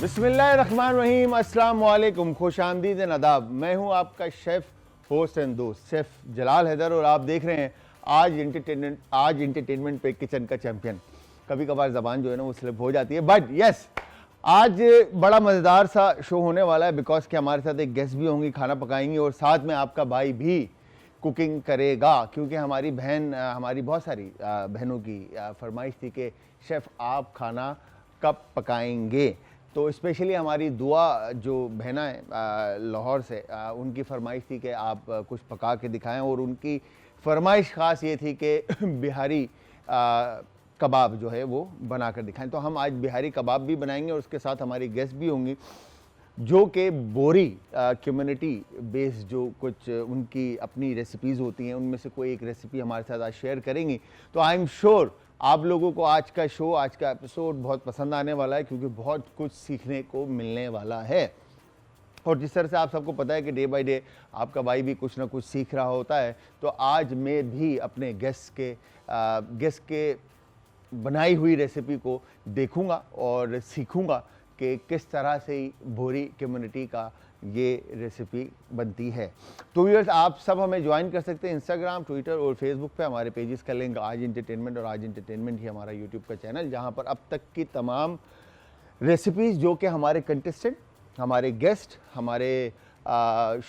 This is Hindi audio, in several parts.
बिस्मिल्लाहिर्रहमानिर्रहीम, अस्सलाम वालेकुम, खुशामदीद नदाब। मैं हूं आपका शेफ़, होस्ट एंड दोस्त शेफ़ जलाल हैदर और आप देख रहे हैं आज इंटरटेनमेंट पे किचन का चैंपियन। कभी कभार ज़बान जो है ना वो स्लिप हो जाती है, बट यस आज बड़ा मज़ेदार सा शो होने वाला है बिकॉज कि हमारे साथ एक गेस्ट भी होंगी, खाना पकाएंगी और साथ में आपका भाई भी कुकिंग करेगा क्योंकि हमारी बहन हमारी बहुत सारी बहनों की फरमाइश थी कि शेफ़ आप खाना कब पकाएंगे। तो स्पेशली हमारी दुआ जो बहना है लाहौर से, उनकी फरमाइश थी कि आप कुछ पका के दिखाएं और उनकी फरमाइश ख़ास ये थी कि बिहारी कबाब जो है वो बना कर दिखाएं। तो हम आज बिहारी कबाब भी बनाएंगे और उसके साथ हमारी गेस्ट भी होंगी जो कि बोरी कम्युनिटी बेस्ड जो कुछ उनकी अपनी रेसिपीज़ होती हैं उनमें से कोई एक रेसिपी हमारे साथ आज शेयर करेंगी। तो आई एम श्योर आप लोगों को आज का शो, आज का एपिसोड बहुत पसंद आने वाला है क्योंकि बहुत कुछ सीखने को मिलने वाला है। और जिस तरह से आप सबको पता है कि डे बाय डे आपका भाई भी कुछ ना कुछ सीख रहा होता है, तो आज मैं भी अपने गेस्ट के बनाई हुई रेसिपी को देखूंगा और सीखूंगा कि किस तरह से भोरी कम्युनिटी का ये रेसिपी बनती है। तो व्यूअर्स आप सब हमें ज्वाइन कर सकते हैं इंस्टाग्राम, ट्विटर और फेसबुक पे। हमारे पेजेस का लिंक आज इंटरटेनमेंट और आज इंटरटेनमेंट ही हमारा यूट्यूब का चैनल, जहां पर अब तक की तमाम रेसिपीज़ जो कि हमारे कंटेस्टेंट, हमारे गेस्ट हमारे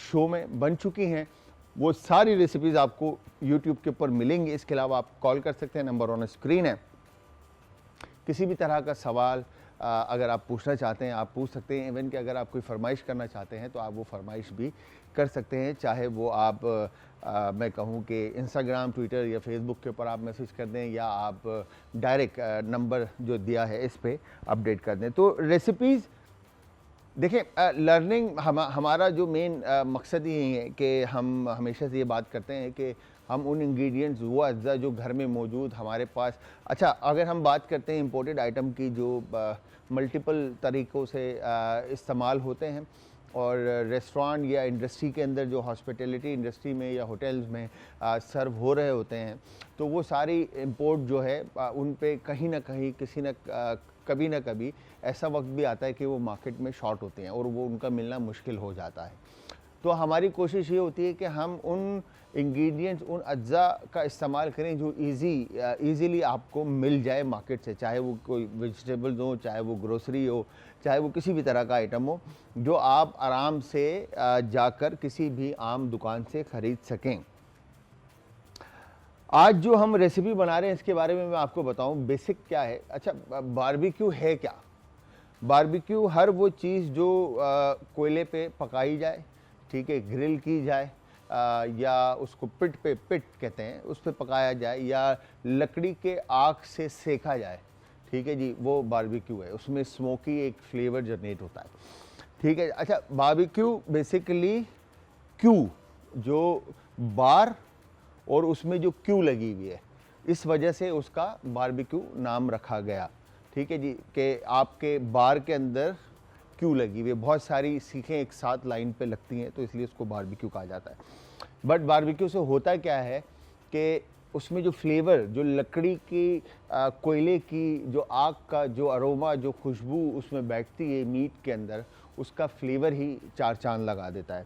शो में बन चुकी हैं, वो सारी रेसिपीज़ आपको यूट्यूब के ऊपर मिलेंगी। इसके अलावा आप कॉल कर सकते हैं, नंबर ऑन स्क्रीन है। किसी भी तरह का सवाल अगर आप पूछना चाहते हैं आप पूछ सकते हैं। इवन कि अगर आप कोई फरमाइश करना चाहते हैं तो आप वो फरमाइश भी कर सकते हैं, चाहे वो आप मैं कहूँ कि इंस्टाग्राम, ट्विटर या फेसबुक के ऊपर आप मैसेज कर दें या आप डायरेक्ट नंबर जो दिया है इस पे अपडेट कर दें। तो रेसिपीज़ देखिए, लर्निंग हमारा जो मेन मकसद ही है कि हम हमेशा से ये बात करते हैं कि हम उन इंग्रेडिएंट्स, वो अज्जा जो घर में मौजूद हमारे पास, अच्छा अगर हम बात करते हैं इंपोर्टेड आइटम की जो मल्टीपल तरीक़ों से इस्तेमाल होते हैं और रेस्टोरेंट या इंडस्ट्री के अंदर जो हॉस्पिटैलिटी इंडस्ट्री में या होटल्स में सर्व हो रहे होते हैं, तो वो सारी इंपोर्ट जो है उन पे कहीं ना कहीं कभी ना कभी ऐसा वक्त भी आता है कि वो मार्केट में शॉर्ट होते हैं और वो उनका मिलना मुश्किल हो जाता है। तो हमारी कोशिश ये होती है कि हम उन इंग्रेडिएंट्स, उन अज्जा का इस्तेमाल करें जो ईज़िली आपको मिल जाए मार्केट से, चाहे वो कोई वेजिटेबल्स हो, चाहे वो ग्रोसरी हो, चाहे वो किसी भी तरह का आइटम हो, जो आप आराम से जाकर किसी भी आम दुकान से ख़रीद सकें। आज जो हम रेसिपी बना रहे हैं इसके बारे में मैं आपको बताऊं बेसिक क्या है। अच्छा, बारबेक्यू है क्या? बारबेक्यू हर वो चीज़ जो कोयले पे पकाई जाए, ठीक है, ग्रिल की जाए या उसको पिट कहते हैं, उस पे पकाया जाए या लकड़ी के आग से सेका जाए, ठीक है जी, वो बारबेक्यू है। उसमें स्मोकी एक फ्लेवर जनरेट होता है, ठीक है। अच्छा, बारबेक्यू बेसिकली क्यू, जो बार और उसमें जो क्यू लगी हुई है, इस वजह से उसका बारबेक्यू नाम रखा गया, ठीक है जी, कि आपके बार के अंदर क्यू लगी हुई है। बहुत सारी सीखें एक साथ लाइन पे लगती हैं तो इसलिए उसको बारबेक्यू कहा जाता है। बट बारबेक्यू से होता क्या है कि उसमें जो फ्लेवर, जो लकड़ी की कोयले की जो आग का जो अरोमा, जो खुशबू उसमें बैठती है मीट के अंदर, उसका फ्लेवर ही चार चांद लगा देता है।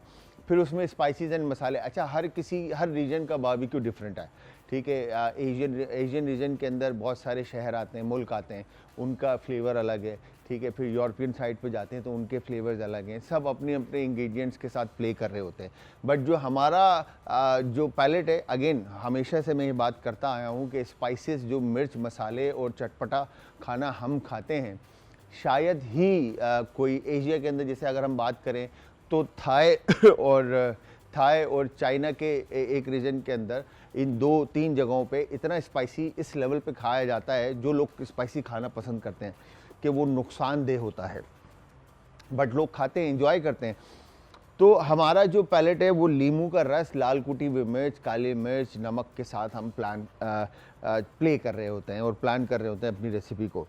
फिर उसमें स्पाइसेस एंड मसाले, अच्छा हर रीजन का बारबेक्यू डिफरेंट है, ठीक है। एशियन रीजन के अंदर बहुत सारे शहर आते हैं, मुल्क आते हैं, उनका फ्लेवर अलग है, ठीक है। फिर यूरोपियन साइड पे जाते हैं तो उनके फ्लेवर्स अलग हैं, सब अपने अपने इंग्रेडिएंट्स के साथ प्ले कर रहे होते हैं। बट जो हमारा जो पैलेट है, अगेन हमेशा से मैं ये बात करता आया हूँ कि स्पाइसेस, जो मिर्च मसाले और चटपटा खाना हम खाते हैं, शायद ही कोई एशिया के अंदर, जैसे अगर हम बात करें तो थाई और चाइना के एक रीजन के अंदर, इन 2-3 जगहों पे इतना स्पाइसी इस लेवल पे खाया जाता है, जो लोग स्पाइसी खाना पसंद करते हैं कि वो नुकसानदेह होता है, बट लोग खाते हैं, एंजॉय करते हैं। तो हमारा जो पैलेट है वो लीमू का रस, लाल कुटी हुई मिर्च, काली मिर्च, नमक के साथ हम प्ले कर रहे होते हैं और प्लान कर रहे होते हैं अपनी रेसिपी को।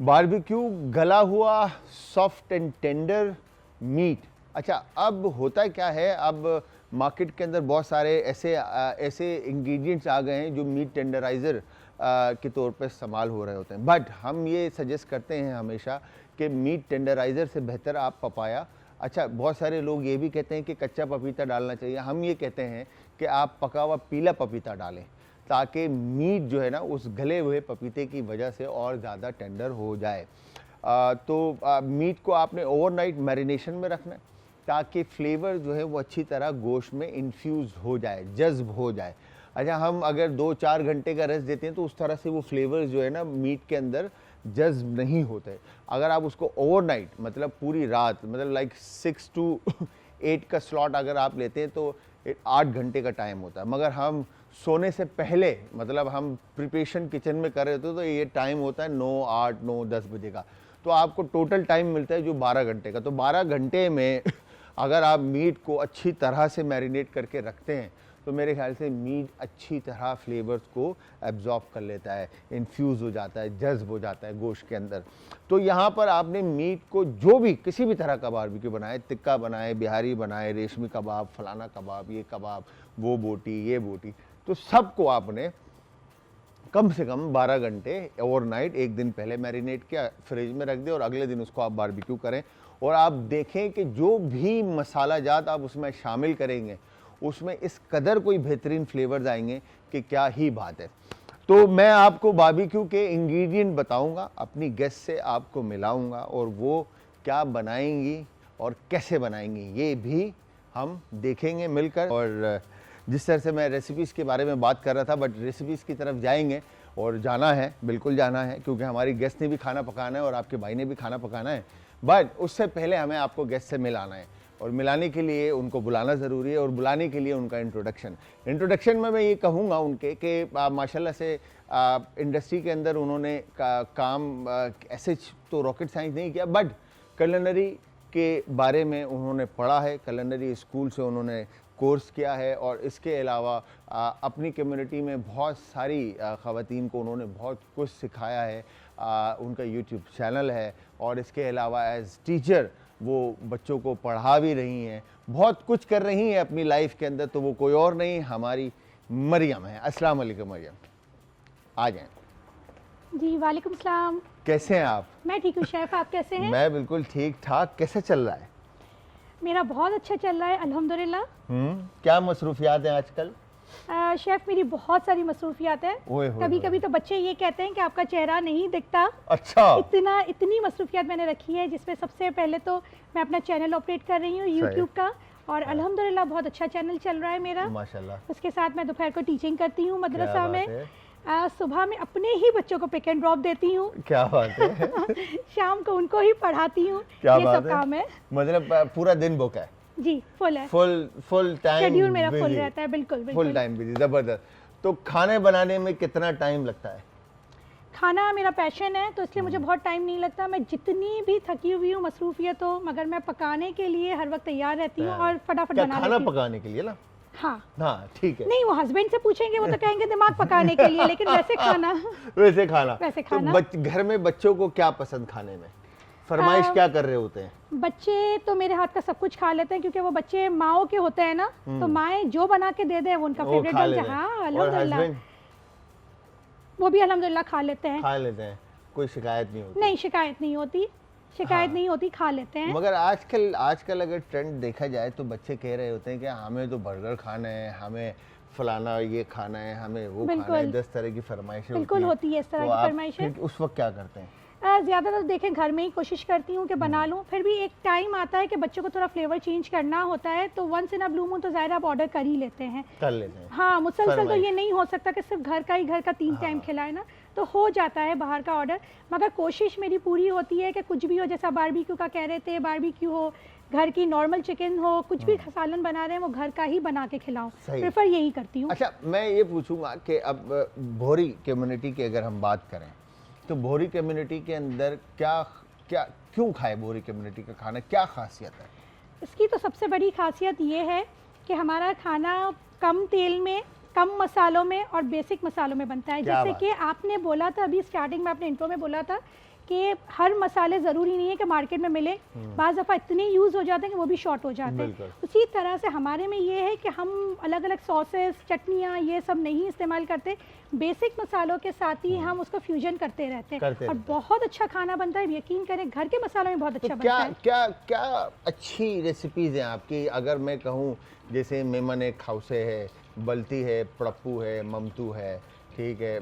बारबेक्यू, गला हुआ सॉफ्ट एंड टेंडर मीट। अच्छा, अब होता क्या है, अब मार्केट के अंदर बहुत सारे ऐसे इंग्रेडिएंट्स आ गए हैं जो मीट टेंडराइज़र के तौर पे इस्तेमाल हो रहे होते हैं। बट हम ये सजेस्ट करते हैं हमेशा कि मीट टेंडराइज़र से बेहतर आप पपाया, अच्छा बहुत सारे लोग ये भी कहते हैं कि कच्चा पपीता डालना चाहिए, हम ये कहते हैं कि आप पका हुआ पीला पपीता डालें ताकि मीट जो है ना उस गले हुए पपीते की वजह से और ज़्यादा टेंडर हो जाए। मीट को आपने ओवरनाइट मैरिनेशन में रखना है ताकि फ्लेवर जो है वो अच्छी तरह गोश्त में इन्फ्यूज़ हो जाए, जज्ब हो जाए। अच्छा, हम अगर 2-4 घंटे का रेस्ट देते हैं तो उस तरह से वो फ्लेवर्स जो है ना मीट के अंदर जज्ब नहीं होते। अगर आप उसको ओवरनाइट मतलब पूरी रात मतलब लाइक 6 to 8 का स्लॉट अगर आप लेते हैं तो 8 घंटे का टाइम होता है, मगर हम सोने से पहले मतलब हम प्रिपरेशन किचन में कर रहे होते तो ये टाइम होता है 9, 8, 9, 10 बजे का, तो आपको टोटल टाइम मिलता है जो 12 घंटे का। तो 12 घंटे में अगर आप मीट को अच्छी तरह से मैरिनेट करके रखते हैं तो मेरे ख्याल से मीट अच्छी तरह फ्लेवर्स को एब्जॉर्ब कर लेता है, इन्फ्यूज़ हो जाता है, जज्ब हो जाता है गोश्त के अंदर। तो यहाँ पर आपने मीट को जो भी किसी भी तरह का बारबेक्यू बनाए, टिक्का बनाए, बिहारी बनाए, रेशमी कबाब, फलाना कबाब, ये कबाब, वो बोटी, ये बोटी, तो सबको आपने कम से कम 12 घंटे ओवरनाइट एक दिन पहले मैरिनेट किया, फ्रिज में रख दिया और अगले दिन उसको आप बारबेक्यू करें। और आप देखें कि जो भी मसाला जात आप उसमें शामिल करेंगे उसमें इस कदर कोई बेहतरीन फ्लेवर्स आएंगे कि क्या ही बात है। तो मैं आपको बारबेक्यू के इंग्रेडिएंट बताऊंगा, अपनी गेस्ट से आपको मिलाऊंगा और वो क्या बनाएंगी और कैसे बनाएंगी ये भी हम देखेंगे मिलकर। और जिस तरह से मैं रेसिपीज़ के बारे में बात कर रहा था, बट रेसिपीज़ की तरफ जाएंगे और जाना है, बिल्कुल जाना है, क्योंकि हमारी गेस्ट ने भी खाना पकाना है और आपके भाई ने भी खाना पकाना है। बट उससे पहले हमें आपको गेस्ट से मिलाना है और मिलाने के लिए उनको बुलाना ज़रूरी है और बुलाने के लिए उनका इंट्रोडक्शन में मैं ये कहूँगा उनके कि माशाल्लाह से इंडस्ट्री के अंदर उन्होंने काम ऐसे तो रॉकेट साइंस नहीं किया, बट कुलिनरी के बारे में उन्होंने पढ़ा है, कुलिनरी स्कूल से उन्होंने कोर्स किया है और इसके अलावा अपनी कम्युनिटी में बहुत सारी ख़वातीन को उन्होंने बहुत कुछ सिखाया है। उनका यूट्यूब चैनल है और इसके अलावा एज़ टीचर वो बच्चों को पढ़ा भी रही हैं, बहुत कुछ कर रही हैं अपनी लाइफ के अंदर। तो वो कोई और नहीं, हमारी मरियम है। अस्सलाम वालेकुम मरियम, आ जाएं। जी वालेकुम सलाम। कैसे हैं आप? मैं ठीक हूँ शेफ़, आप कैसे हैं? मैं बिल्कुल ठीक ठाक। कैसे चल रहा है? मेरा बहुत अच्छा चल रहा है अल्हम्दुलिल्लाह। क्या मसरूफियात हैं आजकल? शेफ़ मेरी बहुत सारी मसरूफियात है। कभी कभी तो बच्चे ये कहते हैं कि आपका चेहरा नहीं दिखता। अच्छा, इतनी मसरूफियात मैंने रखी है, जिसमें सबसे पहले तो मैं अपना चैनल ऑपरेट कर रही हूँ यूट्यूब का, और अल्हम्दुलिल्लाह बहुत अच्छा चैनल चल रहा है मेरा माशाल्लाह। उसके साथ मैं दोपहर को टीचिंग करती हूँ मदरसा में, सुबह में अपने ही बच्चों को पिक एंड ड्रॉप देती हूँ। क्या बात है। शाम को उनको ही पढ़ाती हूँ। ये सब काम है, मतलब पूरा दिन बुक है? जी फुल है, फुल टाइम शेड्यूल मेरा फुल रहता है। बिल्कुल फुल टाइम बिजी, जबरदस्त। तो खाने बनाने में कितना टाइम लगता है? खाना मेरा पैशन है तो इसलिए मुझे बहुत टाइम नहीं लगता। मैं जितनी भी थकी हुई हूँ, मसरूफियत हो, मगर मैं पकाने के लिए हर वक्त तैयार रहती हूँ और फटाफट बना लेती हूँ। खाना पकाने के लिए ना? हाँ ठीक है। नहीं, वो हस्बैंड से पूछेंगे वो तो कहेंगे दिमाग पकाने के लिए, लेकिन वैसे खाना वैसे खाना। तो घर में बच्चों को क्या पसंद खाने में? फरमाइश क्या कर रहे होते हैं बच्चे? तो मेरे हाथ का सब कुछ खा लेते हैं, क्योंकि वो बच्चे माओ के होते हैं ना, तो माएँ जो बना के दे दे वो उनका फेवरेट बन जाए। हाँ अल्हम्दुलिल्लाह, वो भी अल्हम्दुलिल्लाह खा लेते हैं। कोई शिकायत नहीं होती? नहीं, शिकायत नहीं होती, नहीं होती, खा लेते हैं। मगर आजकल अगर ट्रेंड देखा जाए तो बच्चे कह रहे होते हैं कि हमें तो बर्गर खाना है, हमें फलाना ये खाना है, हमें वो खाना है, 10 तरह की फरमाइशें बिल्कुल होती है इस तरह की फरमाइशें। उस वक्त क्या करते हैं? ज़्यादातर देखें घर में ही कोशिश करती हूँ कि बना लूँ। फिर भी एक टाइम आता है कि बच्चों को थोड़ा फ्लेवर चेंज करना होता है, तो once in a blue moon तो ज़ाहिर आप ऑर्डर कर लेते हैं। हाँ, मुसलसल तो ये नहीं हो सकता कि सिर्फ घर का 3 टाइम खिलाए ना, तो हो जाता है बाहर का ऑर्डर। मगर कोशिश मेरी पूरी होती है कि कुछ भी हो, जैसा बारबेक्यू का कह रहे थे, बारबेक्यू हो, घर की नॉर्मल चिकन हो, कुछ भी सालन बना रहे हैं वो घर का ही बना के खिलाऊं। प्रेफर यही करती हूँ। अच्छा, मैं ये पूछूंगा कि अब भोरी कम्युनिटी की अगर हम बात करें तो भोरी कम्युनिटी के अंदर क्यों खाए भोरी कम्युनिटी का खाना, क्या खासियत है इसकी? तो सबसे बड़ी खासियत ये है कि हमारा खाना कम तेल में, कम मसालों में और बेसिक मसालों में बनता है। जैसे कि आपने बोला था अभी स्टार्टिंग में, आपने इंट्रो में बोला था कि हर मसाले ज़रूरी नहीं है कि मार्केट में मिले, बाज़ दफ़ा इतने यूज़ हो जाते हैं कि वो भी शॉर्ट हो जाते हैं। उसी तरह से हमारे में ये है कि हम अलग अलग सॉसेस, चटनियाँ ये सब नहीं इस्तेमाल करते, बेसिक मसालों के साथ ही हम उसको फ्यूजन करते रहते हैं और बहुत अच्छा खाना बनता है। यकीन करें घर के मसालों में बहुत अच्छा बनता है। क्या क्या अच्छी रेसिपीज़ हैं आपकी? अगर मैं कहूँ जैसे मेमन खाउसे है, बल्ती है, पड़प्पू है, ममतू है, ठीक है,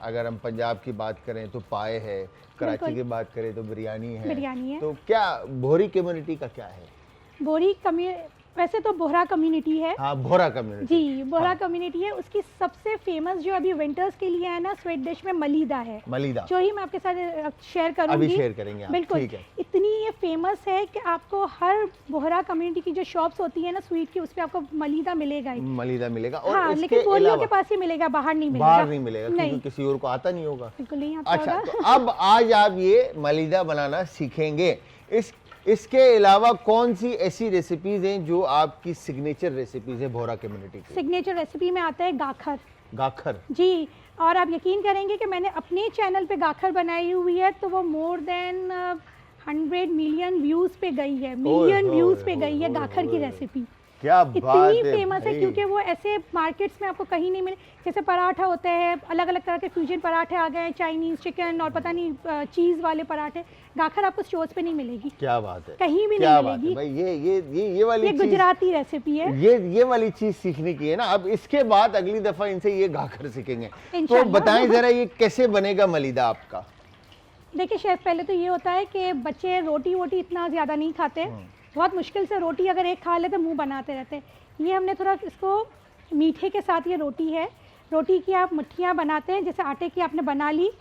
अगर हम पंजाब की बात करें तो पाए है, कराची की बात करें तो बिरयानी है। तो क्या भोरी कम्युनिटी का क्या है? बोरी वैसे तो बोहरा कम्युनिटी है। हाँ, बोहरा कम्युनिटी जी, बोहरा कम्युनिटी है। उसकी सबसे फेमस जो अभी विंटर्स के लिए है ना स्वीट डिश में मलीदा है, मलीदा, जो ही मैं आपके साथ शेयर करूंगी। अभी शेयर करेंगे आप। बिल्कुल, ठीक है। इतनी ये फेमस है कि आपको हर बोहरा कम्युनिटी की जो शॉप्स होती है ना स्वीट की, उस पे आपको मलीदा मिलेगा ही। मलीदा मिलेगा। और हाँ, लेकिन बोरियों के पास ही मिलेगा, बाहर नहीं मिलेगा। बाहर नहीं मिलेगा क्योंकि किसी और को आता नहीं होगा। बिल्कुल नहीं आता। अच्छा, तो अब आज आप ये मलीदा बनाना सीखेंगे। इसके अलावा कौन सी ऐसी रेसिपीज हैं जो आपकी सिग्नेचर रेसिपीज है बोहरा कम्युनिटी की? सिग्नेचर रेसिपी में आता है गाखर। गाखर जी, और आप यकीन करेंगे कि मैंने अपने चैनल पे गाखर बनाई हुई है तो वो मोर देन 100 मिलियन व्यूज पे गई है, मिलियन व्यूज पे गई है गाखर की रेसिपी। क्या बात इतनी फेमस है क्योंकि वो ऐसे मार्केट्स में आपको कहीं नहीं मिले। जैसे पराठा होते हैं, अलग अलग तरह के फ्यूजन पराठे आ गए, चाइनीज, चिकन और पता नहीं चीज़ वाले पराठे। गाखर आपको स्टोर्स पे नहीं मिलेगी। क्या बात है, कहीं भी नहीं मिलेगी भाई। ये वाली गुजराती रेसिपी है। ये वाली चीज सीखने की है ना। अब इसके बाद अगली दफा इनसे ये गाखर सीखेंगे। तो बताएं जरा ये कैसे बनेगा मलीदा आपका? देखिए शेफ, पहले तो ये होता है कि बच्चे रोटी वोटी इतना ज़्यादा नहीं खाते, बहुत मुश्किल से रोटी अगर एक खा लेते मुंह बनाते रहते। ये हमने थोड़ा इसको मीठे के साथ, ये रोटी है, रोटी की आप मुट्ठियाँ बनाते हैं, जैसे आटे की आपने बना ली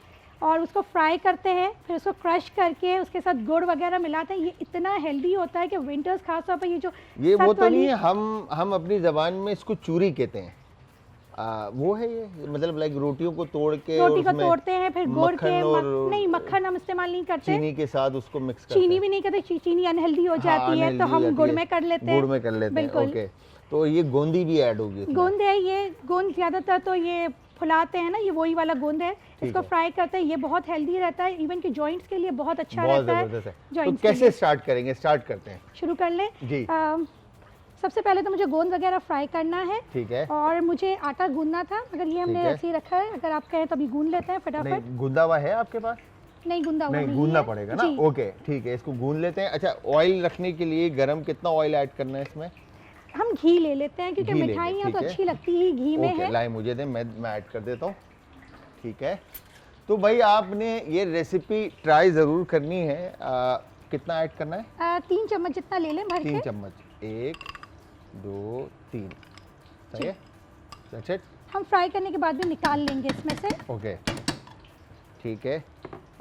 और उसको फ्राई करते हैं, फिर उसको क्रश करके उसके साथ गुड़ वगैरह मिलाते हैं। ये इतना हेल्दी होता है कि विंटर्स खास तौर पर ये वो तो नहीं है, हम अपनी ज़बान में इसको चूरी कहते हैं। वो है ये, मतलब लाइक रोटियों को तोड़ के रोटी को तोड़ते हैं, फिर गुड़ के नहीं, मक्खन हम इस्तेमाल नहीं करते, चीनी के साथ उसको मिक्स करते हैं। चीनी भी नहीं करते, चीनी अनहेल्दी हो जाती है, तो हम गुड़ में कर लेते हैं। गुड़ में कर लेते हैं, ओके। तो ये गोंदी भी ऐड होगी? गोंद है, ये गोंद ज़्यादातर तो ये फुलाते हैं ना, ये वही वाला गोंद है। इसको फ्राई करते हैं, ये बहुत हेल्दी रहता है, इवन कि जॉइंट्स के लिए बहुत अच्छा रहता है। तो कैसे स्टार्ट करेंगे? स्टार्ट करते हैं, शुरू कर लें जी। सबसे पहले तो मुझे गोंद वगैरह फ्राई करना है, ठीक है, और मुझे आटा गूंदना था, मगर ये हमने ऐसे ही रखा है। अगर आप कहें तो अभी गूंद लेते हैं फटाफट। गूंदा हुआ है आपके पास? नहीं, गूंदा हुआ नहीं, गूंदना पड़ेगा ना। ओके, ठीक है, इसको गूंद लेते हैं। अच्छा, ऑयल रखने के लिए गरम कितना ऑयल ऐड करना है इसमें? हम घी ले लेते हैं क्योंकि मिठाइयाँ तो अच्छी लगती ही घी में है। लाए मुझे दे, मैं ऐड कर देता हूँ। ठीक है, तो भाई आपने ये रेसिपी ट्राई ज़रूर करनी है। कितना ऐड करना है? 3 चम्मच जितना ले लें भर के। 3 चम्मच, 1 2 3, सही है। That's it. हम फ्राई करने के बाद भी निकाल लेंगे इसमें से। ओके, ठीक है।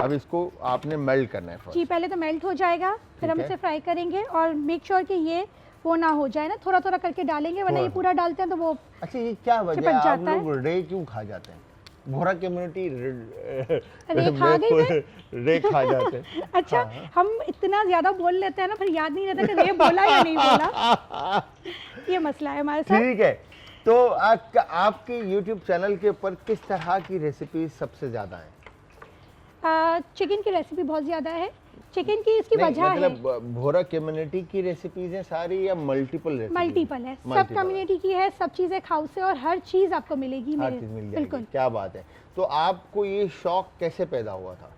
अब इसको आपने मेल्ट करना है फर्स्ट। जी, पहले तो मेल्ट हो जाएगा, फिर हम इसे फ्राई करेंगे और मेक श्योर कि ये वो ना हो जाए ना, थोड़ा थोड़ा करके डालेंगे, वरना ये पूरा डालते हैं तो वो। अच्छा, ये क्या वजह है आप लोग रे क्यों खा जाते हैं? बोहरा कम्युनिटी रे खा जाते हैं। अच्छा, हम इतना ज्यादा बोल लेते हैं ना, फिर याद नहीं रहता कि रे बोला या नहीं बोला। ये मसला है हमारे साथ। ठीक है, तो आपके YouTube चैनल के ऊपर किस तरह की रेसिपी सबसे ज्यादा है? चिकन की रेसिपी बहुत ज्यादा है। चिकन की इसकी वजह है, मतलब बोहरा कम्युनिटी की रेसिपीज हैं सारी या मल्टीपल रेसिपी? मल्टीपल है, सब कम्युनिटी की है, सब चीजें खाउस से, और हर चीज आपको मिलेगी। हर चीज मिल जाएगी। क्या बात है। तो आपको ये शौक कैसे पैदा हुआ था?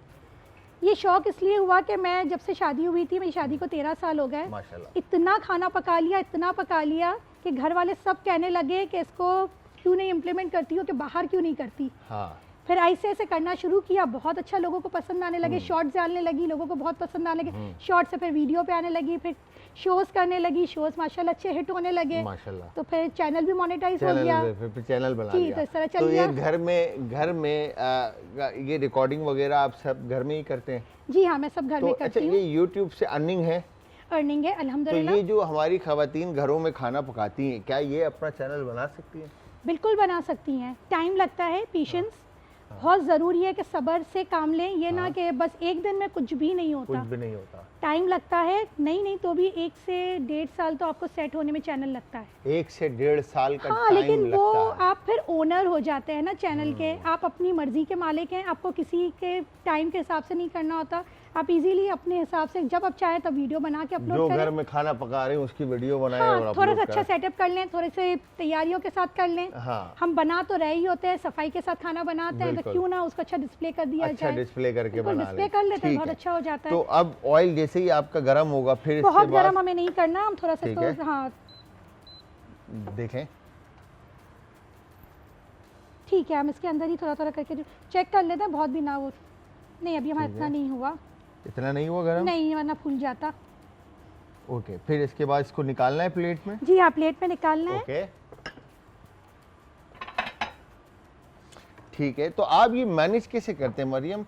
ये शौक इसलिए हुआ कि मैं जब से शादी हुई थी, मेरी शादी को 13 साल हो गए, माशाल्लाह, इतना खाना पका लिया, इतना पका लिया कि घर वाले सब कहने लगे कि इसको क्यों नहीं इम्प्लीमेंट करती हो, कि बाहर क्यों नहीं करती। हाँ, फिर ऐसे ऐसे करना शुरू किया, बहुत अच्छा लोगों को पसंद आने लगे, शॉर्ट्स डालने लगी, लोगों को बहुत पसंद आने लगे, शॉर्ट से फिर वीडियो पे आने लगी, फिर शोज करने लगी, शोज माशाल्लाह अच्छे हिट होने लगे, माशाल्लाह। तो फिर चैनल भी मोनेटाइज हो गया, फिर चैनल बना लिया। तो इस तरह चल गया। ये घर में ये रिकॉर्डिंग वगैरह आप सब घर में ही करते हैं? जी हाँ, मैं सब घर में करती हूँ। अच्छा, ये YouTube से अर्निंग है? अर्निंग है अल्हम्दुलिल्लाह। तो ये जो हमारी खवातीन घरों में खाना पकाती हैं, क्या ये अपना चैनल बना सकती हैं? बिल्कुल बना सकती हैं। टाइम लगता है, पेशेंस बहुत ज़रूरी है कि सब्र से काम लें, ये ना कि बस एक दिन में कुछ भी नहीं होता। कुछ भी नहीं होता। टाइम लगता है, नहीं तो भी 1 से 1.5 साल तो आपको सेट होने में चैनल लगता है। 1 से 1.5 साल का हाँ, टाइम लेकिन लगता वो है। आप फिर ओनर हो जाते हैं ना चैनल के, आप अपनी मर्जी के मालिक हैं, आपको किसी के टाइम के हिसाब से नहीं करना होता। आप इजीली अपने हिसाब से जब आप चाहे तब वीडियो बना के अपलोड जो करें। घर में खाना पका रहे हैं उसकी वीडियो बनाएं हाँ, और थोड़ा अपलोड सा अच्छा करें। सेटअप कर लें, थोड़े से तैयारियों के साथ कर लें। हाँ, हम बना तो रहे ही होते हैं, सफाई के साथ खाना बनाते हैं, तो बिल्कुल। क्यों ना उसको अच्छा डिस्प्ले कर दिया अच्छा जाए। डिस्प्ले करके बिल्कुल, बना डिस्प्ले लें। कर लेते हैं, ठीक बहुत है। अच्छा हो जाता है। तो अब ऑयल जैसे ही आपका गर्म होगा फिर इसके बहुत बाद गर्म हमें नहीं करना, हम थोड़ा सा ठीक है। इसको हाँ देखें, ठीक है, हम इसके अंदर ही थोड़ा थोड़ा करके चेक कर लेते हैं, बहुत भी ना वो नहीं, अभी हमारा ठीक इतना है। नहीं हुआ, इतना नहीं हुआ गर्म? नहीं वरना फूल जाता। ओके, फिर इसके बाद इसको निकालना है प्लेट में। जी हाँ, प्लेट में निकालना है। ओके, ठीक है। तो आप ये मैनेज कैसे करते हैं मरियम?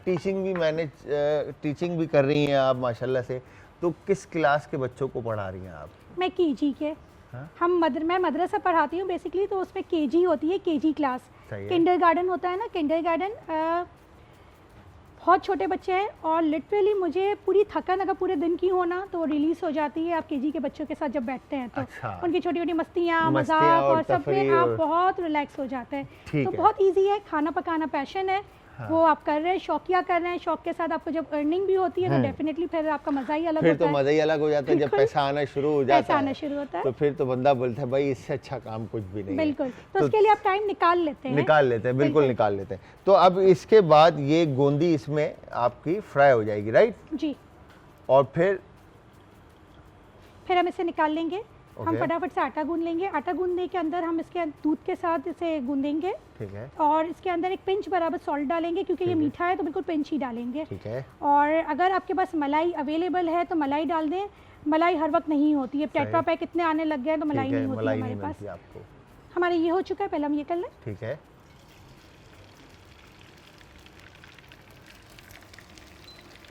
टीचिंग भी कर रही हैं आप माशाल्लाह से, तो किस क्लास के बच्चों को पढ़ा रही हैं आप? मैं केजी के हाँ? मैं मदरसा पढ़ाती हूँ बेसिकली, तो उसमें केजी होती है, केजी क्लास। सही है। किंडरगार्टन होता है ना, किंडरगार्टन बहुत छोटे बच्चे हैं, और लिटरली मुझे पूरी थकन अगर पूरे दिन की हो ना तो वो रिलीज हो जाती है आप केजी के बच्चों के साथ जब बैठते हैं तो। अच्छा। उनकी छोटी छोटी मस्तियाँ मस्तियाँ मजाक और और सब में तफरीह आप और- बहुत रिलैक्स हो जाते हैं। ठीक तो है। बहुत ईजी है, खाना पकाना पैशन है, हाँ। वो आप कर रहे हैं, शौकिया कर रहे हैं, शौक के साथ आपको जब अर्निंग भी होती है तो डेफिनेटली फिर आपका मजा ही अलग फिर होता तो है। मजा ही अलग हो जाता है जब बिल्कुल। पैसा आना शुरू हो जाता पैसा आना है। शुरू होता है। तो फिर तो बंदा बोलता है भाई इससे अच्छा काम कुछ भी नहीं है। बिल्कुल, तो उसके लिए आप टाइम निकाल लेते हैं। निकाल लेते हैं, बिल्कुल निकाल लेते हैं। तो अब इसके बाद ये गोंदी इसमें आपकी फ्राई हो जाएगी, राइट? जी, और फिर हम इसे निकाल लेंगे। हम ओके। फटाफट से आटा गूंद लेंगे। आटा गूंदने के अंदर हम इसके दूध के साथ इसे गूंदेंगे, ठीक है, और इसके अंदर एक पिंच बराबर सॉल्ट डालेंगे, क्योंकि ये ठीक है। मीठा है तो बिल्कुल पिंच ही डालेंगे। ठीक है, और अगर आपके पास मलाई अवेलेबल है तो मलाई डाल दें। मलाई हर वक्त नहीं होती है, सही। टेट्रा पैक इतने आने लग गए हैं तो मलाई ठीक है, नहीं होती मलाई हमारे नहीं पास। मिलती आपको। हमारे ये हो चुका है, पहले हम ये कर लें। ठीक है,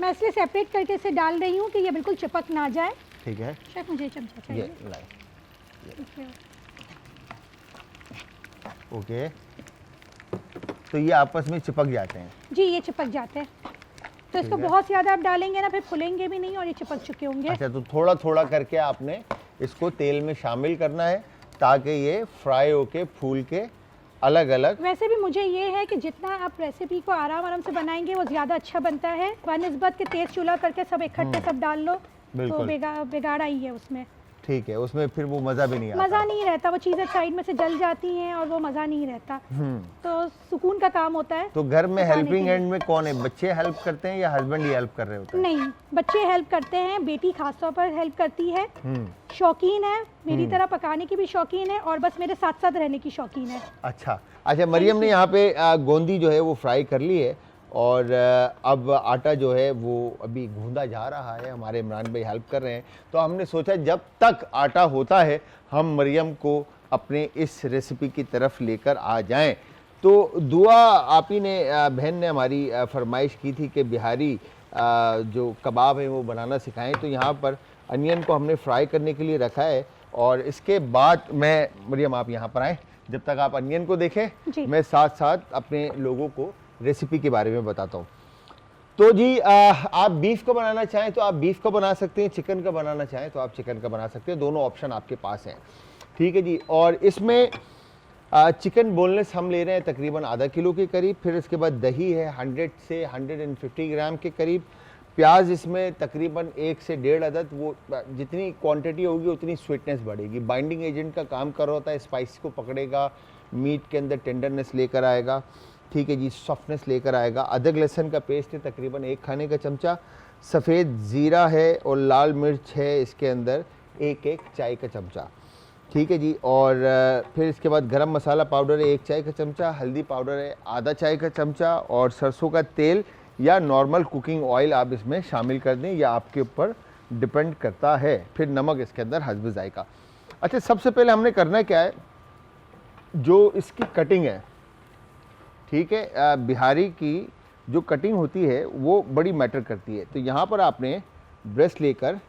मैं इसलिए सेपरेट करके इसे डाल रही हूँ कि ये बिल्कुल चिपक ना जाए। ठीक है। शेफ मुझे चमचा ये चाहिए। लाई, ठीक है। ओके। तो ये आपस में चिपक जाते हैं। जी, ये चिपक जाते हैं, तो इसको ठीक है। बहुत ज़्यादा आप डालेंगे ना फिर फुलेंगे भी नहीं और ये चिपक चुके होंगे। अच्छा, तो थोड़ा थोड़ा करके आपने इसको तेल में शामिल करना है ताकि ये फ्राई होके फूल के अलग अलग। वैसे भी मुझे ये है कि जितना आप रेसिपी को आराम आराम से बनाएंगे वो ज़्यादा अच्छा बनता है, बनस्बत के तेज चूल्हा करके सब इकट्ठे सब डाल लो तो बिल्कुल। बिगाड़ा ही है उसमें। ठीक है, उसमें फिर वो मज़ा भी नहीं आता। मज़ा नहीं रहता, वो चीज़ें साइड में से जल जाती हैं और वो मज़ा नहीं रहता। तो सुकून का काम होता है। तो घर में पकाने हेल्पिंग के लिए। हैंड में कौन है? बच्चे हेल्प करते हैं या हस्बैंड ही हेल्प कर रहे होते हैं? नहीं, बच्चे हेल्प करते हैं, बेटी खासतौर पर हेल्प करती है, हम्म, शौकीन है, मेरी तरह पकाने की भी शौकीन है और बस मेरे साथ साथ रहने की शौकीन है। अच्छा अच्छा। मरियम ने यहाँ पे गोंदी जो है वो फ्राई कर ली है और अब आटा जो है वो अभी गूंदा जा रहा है। हमारे इमरान भाई हेल्प कर रहे हैं। तो हमने सोचा जब तक आटा होता है हम मरियम को अपने इस रेसिपी की तरफ लेकर आ जाएं। तो दुआ आप ही ने बहन ने हमारी फरमाइश की थी कि बिहारी जो कबाब है वो बनाना सिखाएं। तो यहाँ पर अनियन को हमने फ्राई करने के लिए रखा है और इसके बाद मैं मरियम आप यहाँ पर आएँ, जब तक आप अनियन को देखें जी। मैं साथ साथ अपने लोगों को रेसिपी के बारे में बताता हूँ। तो जी आप बीफ का बनाना चाहें तो आप बीफ का बना सकते हैं, चिकन का बनाना चाहें तो आप चिकन का बना सकते हैं, दोनों ऑप्शन आपके पास हैं। ठीक है जी। और इसमें चिकन बोनलेस हम ले रहे हैं तकरीबन आधा किलो के करीब। फिर इसके बाद दही है 100 से 150 ग्राम के करीब। प्याज इसमें तकरीबन 1 से 1.5 अदद, वो जितनी क्वांटिटी होगी उतनी स्वीटनेस बढ़ेगी। बाइंडिंग एजेंट का काम कर रहा होता है, स्पाइस को पकड़ेगा, मीट के अंदर टेंडरनेस लेकर आएगा। ठीक है जी, सॉफ्टनेस लेकर आएगा। अदरक लहसुन का पेस्ट है तकरीबन 1 खाने का चमचा। सफ़ेद ज़ीरा है और लाल मिर्च है इसके अंदर 1 चाय का चमचा। ठीक है जी। और फिर इसके बाद गरम मसाला पाउडर है 1 चाय का चमचा, हल्दी पाउडर है आधा चाय का चमचा और सरसों का तेल या नॉर्मल कुकिंग ऑयल आप इसमें शामिल कर दें, या आपके ऊपर डिपेंड करता है। फिर नमक इसके अंदर हस्ब जायका। अच्छा, सबसे पहले हमने करना क्या है, जो इसकी कटिंग है, ठीक है, बिहारी की जो कटिंग होती है वो बड़ी मैटर करती है। तो यहाँ पर आपने ब्रश लेकर,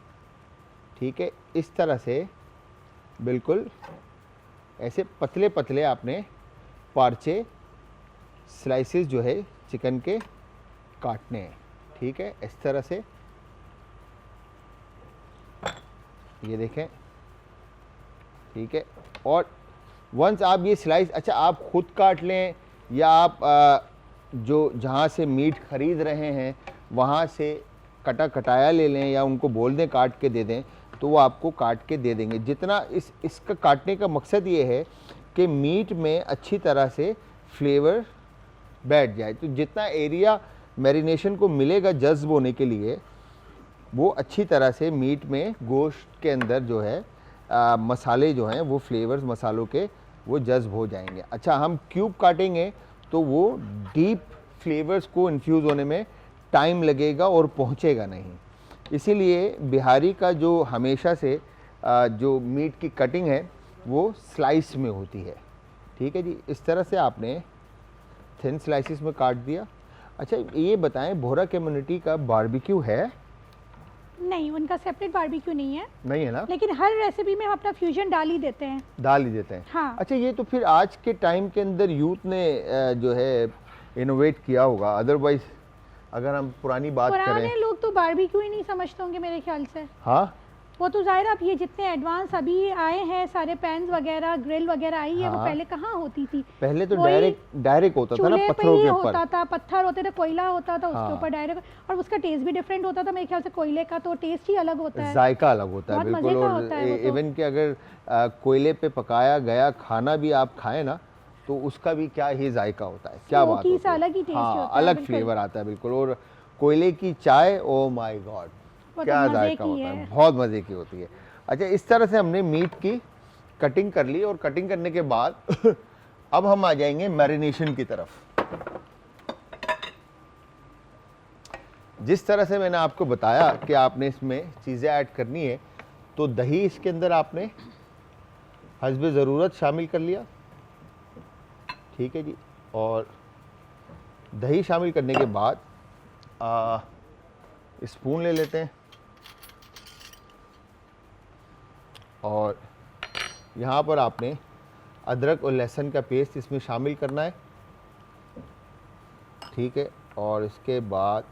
ठीक है, इस तरह से बिल्कुल ऐसे पतले पतले आपने पार्चे स्लाइसेस जो है चिकन के काटने हैं। ठीक है, इस तरह से ये देखें, ठीक है। और वंस आप ये स्लाइस, अच्छा आप खुद काट लें या आप जो जहाँ से मीट खरीद रहे हैं वहाँ से कटाया ले लें या उनको बोल दें काट के दे दें, तो वो आपको काट के दे देंगे। जितना इसका काटने का मकसद ये है कि मीट में अच्छी तरह से फ्लेवर बैठ जाए। तो जितना एरिया मैरिनेशन को मिलेगा जज्ब होने के लिए, वो अच्छी तरह से मीट में, गोश्त के अंदर जो है मसाले जो हैं वो फ्लेवर्स मसालों के वो जज्ब हो जाएंगे। अच्छा, हम क्यूब काटेंगे तो वो डीप फ्लेवर्स को इन्फ्यूज़ होने में टाइम लगेगा और पहुंचेगा नहीं। इसीलिए बिहारी का जो हमेशा से जो मीट की कटिंग है वो स्लाइस में होती है, ठीक है जी। इस तरह से आपने थिन स्लाइसिस में काट दिया। अच्छा ये बताएं, बोहरा कम्युनिटी का बारबेक्यू है? नहीं, उनका सेपरेट बारबेक्यू नहीं है ना, लेकिन हर रेसिपी में हम अपना फ्यूजन डाल ही देते हैं। हाँ। अच्छा, ये तो फिर आज के टाइम के अंदर यूथ ने जो है इनोवेट किया होगा, अदरवाइज अगर हम पुराने लोग तो बारबेक्यू ही नहीं समझते होंगे मेरे ख्याल से। हाँ, वो तो जाहिर, अब ये जितने एडवांस अभी आए हैं सारे पैन्स वगैरह, ग्रिल वगैरह आई है, वो पहले कहाँ होती थी? पहले तो डायरेक्ट होता था ना, पत्थरों के ऊपर होता था, पत्थर होते थे, कोयला होता था, उसके ऊपर डायरेक्ट, और उसका टेस्ट भी डिफरेंट होता था मेरे ख्याल से। कोयले का तो टेस्ट ही अलग होता है, जायका अलग होता है बिल्कुल। और इवन कि अगर कोयले पे पकाया गया खाना भी आप खाएं ना, तो उसका भी क्या ही जायका होता है, क्या बात होती है, अलग ही टेस्ट होता है, अलग फ्लेवर आता है बिल्कुल। और कोयले की चाय, ओ माय गॉड, क्या जायका होता है, बहुत मजे की होती है। अच्छा, इस तरह से हमने मीट की कटिंग कर ली, और कटिंग करने के बाद अब हम आ जाएंगे मैरिनेशन की तरफ। जिस तरह से मैंने आपको बताया कि आपने इसमें चीज़ें ऐड करनी है, तो दही इसके अंदर आपने हस्बे ज़रूरत शामिल कर लिया, ठीक है जी। और दही शामिल करने के बाद स्पून ले लेते हैं, और यहाँ पर आपने अदरक और लहसुन का पेस्ट इसमें शामिल करना है, ठीक है। और इसके बाद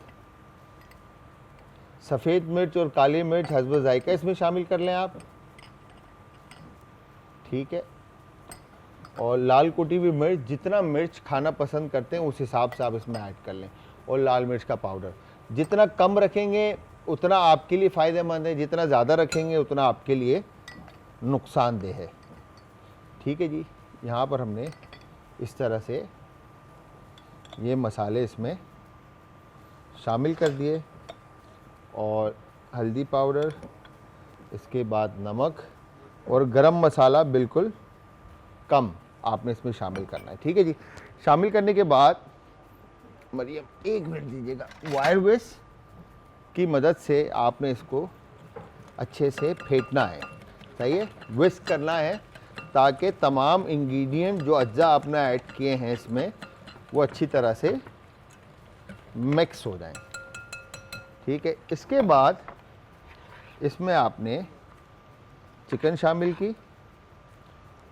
सफ़ेद मिर्च और काली मिर्च हस्ब जायका इसमें शामिल कर लें आप, ठीक है। और लाल कुटी हुई मिर्च, जितना मिर्च खाना पसंद करते हैं उस हिसाब से आप इसमें ऐड कर लें। और लाल मिर्च का पाउडर जितना कम रखेंगे उतना आपके लिए फ़ायदेमंद है, जितना ज़्यादा रखेंगे उतना आपके लिए नुकसानदेह है, ठीक है जी। यहाँ पर हमने इस तरह से ये मसाले इसमें शामिल कर दिए, और हल्दी पाउडर, इसके बाद नमक, और गरम मसाला बिल्कुल कम आपने इसमें शामिल करना है, ठीक है जी। शामिल करने के बाद मरियम 1 मिनट दीजिएगा, वायर विस्क की मदद से आपने इसको अच्छे से फेंटना है, सही है, विस्क करना है, ताकि तमाम इंग्रेडिएंट जो अज्जा आपने ऐड किए हैं इसमें वो अच्छी तरह से मिक्स हो जाएं, ठीक है। इसके बाद इसमें आपने चिकन शामिल की,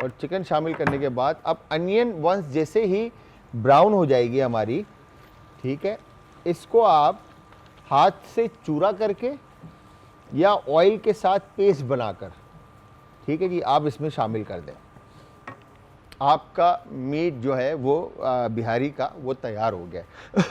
और चिकन शामिल करने के बाद अब अनियन वंस जैसे ही ब्राउन हो जाएगी हमारी, ठीक है, इसको आप हाथ से चूरा करके या ऑयल के साथ पेस्ट बनाकर, ठीक है जी, आप इसमें शामिल कर दें। आपका मीट जो है वो बिहारी का वो तैयार हो गया।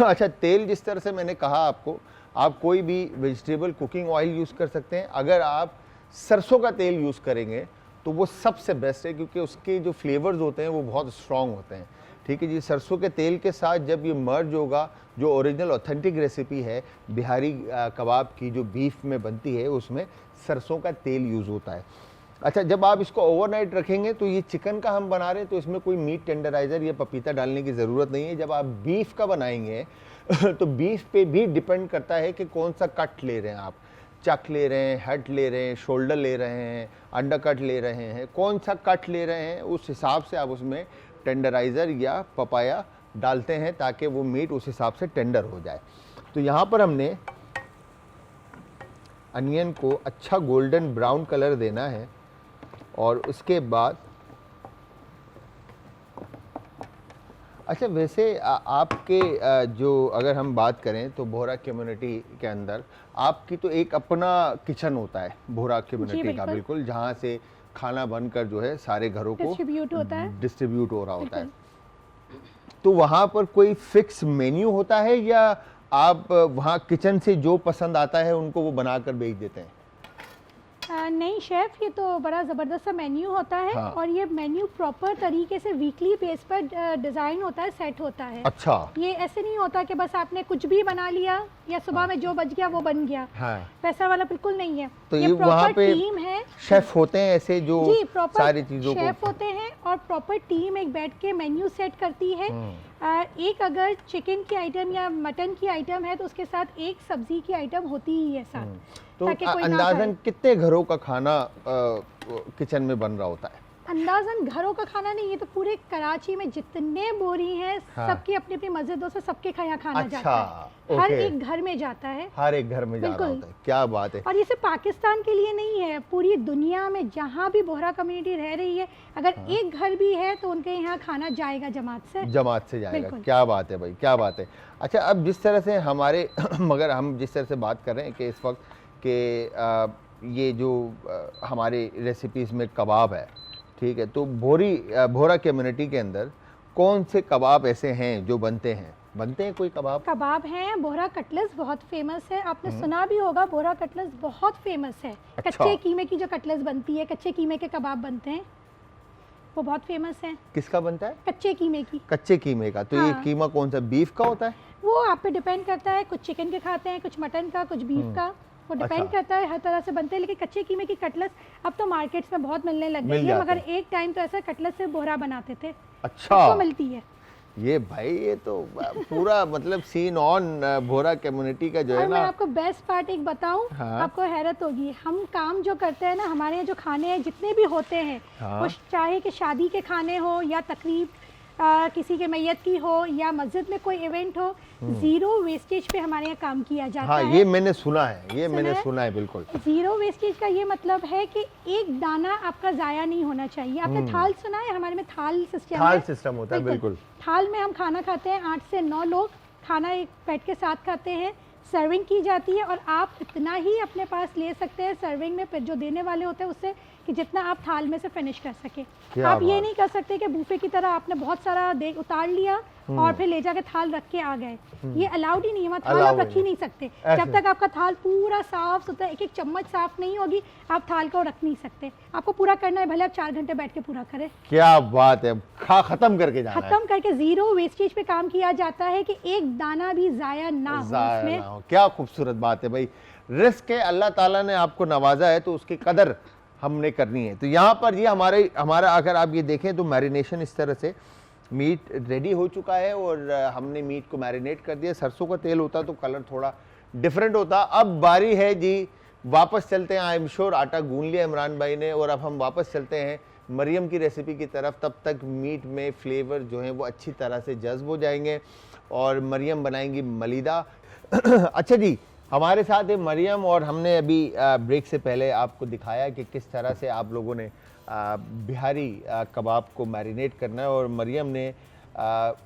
अच्छा, तेल जिस तरह से मैंने कहा आपको, आप कोई भी वेजिटेबल कुकिंग ऑयल यूज़ कर सकते हैं। अगर आप सरसों का तेल यूज़ करेंगे तो वो सबसे बेस्ट है, क्योंकि उसके जो फ्लेवर्स होते हैं वो बहुत स्ट्रॉन्ग होते हैं, ठीक है जी। सरसों के तेल के साथ जब ये मर्ज होगा, जो ओरिजिनल ऑथेंटिक रेसिपी है बिहारी कबाब की जो बीफ में बनती है, उसमें सरसों का तेल यूज़ होता है। अच्छा, जब आप इसको ओवरनाइट रखेंगे, तो ये चिकन का हम बना रहे हैं तो इसमें कोई मीट टेंडराइज़र या पपीता डालने की ज़रूरत नहीं है। जब आप बीफ का बनाएंगे तो बीफ पे भी डिपेंड करता है कि कौन सा कट ले रहे हैं आप, चक ले रहे हैं, हेड ले रहे हैं, शोल्डर ले रहे हैं, अंडर कट ले रहे हैं, कौन सा कट ले रहे हैं, उस हिसाब से आप उसमें टेंडराइज़र या पपाया डालते हैं, ताकि वो मीट उस हिसाब से टेंडर हो जाए। तो यहाँ पर हमने अनियन को अच्छा गोल्डन ब्राउन कलर देना है, और उसके बाद अच्छा वैसे आपके जो अगर हम बात करें तो बोहरा कम्युनिटी के अंदर आपकी तो एक अपना किचन होता है बोहरा कम्युनिटी का, बिल्कुल, जहाँ से खाना बनकर जो है सारे घरों को डिस्ट्रीब्यूट हो रहा होता है। तो वहाँ पर कोई फिक्स मेन्यू होता है या आप वहाँ किचन से जो पसंद आता है उनको वो बनाकर बेच देते हैं? नहीं शेफ, ये तो बड़ा ज़बरदस्त सा मेन्यू होता है। हाँ। और ये मेन्यू प्रॉपर तरीके से वीकली बेस पर डिज़ाइन होता है, सेट होता है। अच्छा। ये ऐसे नहीं होता कि बस आपने कुछ भी बना लिया या सुबह में जो बच गया वो बन गया। हाँ। वैसा वाला बिल्कुल नहीं है। तो ये वहाँ पे टीम है, शेफ होते हैं ऐसे जो सारी चीज़ों को, शेफ होते हैं और प्रॉपर टीम एक बैठ के मेन्यू सेट करती है। एक अगर चिकन की आइटम या मटन की आइटम है तो उसके साथ एक सब्जी की आइटम होती ही है साथ। तो अंदाजन कितने घरों का खाना किचन में बन रहा होता है? अंदाजन घरों का खाना नहीं, ये तो पूरे कराची में जितने बोरी हैं, हाँ। सबकी अपनी अपनी मस्जिदों से सबके यहाँ खाना जाता है। हर एक घर में जाता है, हर एक घर में जा रहा होता है। क्या बात है। और ये सिर्फ पाकिस्तान के लिए नहीं है, पूरी दुनिया में जहाँ भी बोहरा कम्युनिटी रह रही है, अगर हाँ। एक घर भी है तो उनके यहाँ खाना जाएगा जमात से जाएगा। क्या बात है भाई, क्या बात है। अच्छा, अब जिस तरह से हमारे मगर हम जिस तरह से बात कर रहे हैं कि इस वक्त कि ये जो हमारे रेसिपीज़ में कबाब है, ठीक है, तो बोहरा कम्युनिटी के अंदर कौन से कबाब ऐसे हैं जो बनते हैं कोई कबाब हैं? बोहरा कटलेस बहुत फेमस है, आपने सुना भी होगा। बोहरा कटलेस बहुत फेमस है। अच्छा। कच्चे कीमे की जो कटलेस बनती है, कच्चे कीमे के कबाब बनते हैं, वो बहुत फेमस है। किसका बनता है? कच्चे कीमे की। कच्चे कीमे का। तो हाँ। ये कीमा कौन सा, बीफ का होता है? वो आप पे डिपेंड करता है, कुछ चिकन के खाते हैं, कुछ मटन का, कुछ बीफ का, वो डिपेंड करता है, हर तरह से बनते हैं। लेकिन कच्चे कीमे की कटलेस अब तो मार्केट्स में बहुत मिलने लग गई है, मगर एक टाइम तो ऐसा कटलेस से बोहरा बनाते थे। अच्छा, तो मिलती है ये भाई, ये तो पूरा मतलब सीन ऑन बोहरा कम्युनिटी का जो है ना। मैं आपको बेस्ट पार्ट एक बताऊं, हाँ? आपको हैरत होगी, हम काम जो करते हैं ना, हमारे यहाँ जो खाने हैं जितने भी होते हैं, हाँ? वो चाहे कि शादी के खाने हो या तकरीब किसी के मैयत की हो या मस्जिद में कोई इवेंट हो, जीरो वेस्टेज पे हमारे यहाँ काम किया जाता है। ये मैंने सुना है, मैंने सुना है बिल्कुल। जीरो वेस्टेज का ये मतलब है कि एक दाना आपका जाया नहीं होना चाहिए। आपने थाल सुना है? हमारे में थाल सिस्टम होता है, बिल्कुल। थाल में हम खाना खाते हैं, 8 से 9 लोग खाना एक बैठ के साथ खाते हैं, सर्विंग की जाती है और आप इतना ही अपने पास ले सकते हैं सर्विंग में, फिर जो देने वाले होते हैं उससे, कि जितना आप थाल में से फिनिश कर सके। आप ये नहीं कर सकते कि बूफे की तरह आपने बहुत सारा उतार लिया और फिर ले जाके थाल रख के आ गए, ये अलाउड ही नहीं है। वहाँ थाल आप रख ही नहीं सकते जब तक आपका थाल पूरा साफ सुथरा, एक एक चम्मच साफ नहीं होगी, आप थाल को रख नहीं सकते। आपको पूरा करना है, भले आप 4 घंटे बैठ के पूरा करें। क्या बात है, खत्म करके जाना है। खत्म करके जीरो वेस्टेज पे काम किया जाता है कि एक दाना भी जाया ना हो। क्या खूबसूरत बात है भाई। रिस्क है, अल्लाह ताला ने आपको नवाजा है तो उसकी कदर हमने करनी है। तो यहाँ पर ये हमारा अगर आप ये देखें तो मैरिनेशन इस तरह से, मीट रेडी हो चुका है और हमने मीट को मैरिनेट कर दिया। सरसों का तेल होता तो कलर थोड़ा डिफरेंट होता। अब बारी है जी, वापस चलते हैं। आई एम श्योर आटा गूंद लिया इमरान भाई ने और अब हम वापस चलते हैं मरियम की रेसिपी की तरफ। तब तक मीट में फ्लेवर जो है वो अच्छी तरह से जज्ब हो जाएंगे और मरियम बनाएंगी मलीदा। अच्छा जी, हमारे साथ है मरियम और हमने अभी ब्रेक से पहले आपको दिखाया कि किस तरह से आप लोगों ने बिहारी कबाब को मैरिनेट करना है और मरियम ने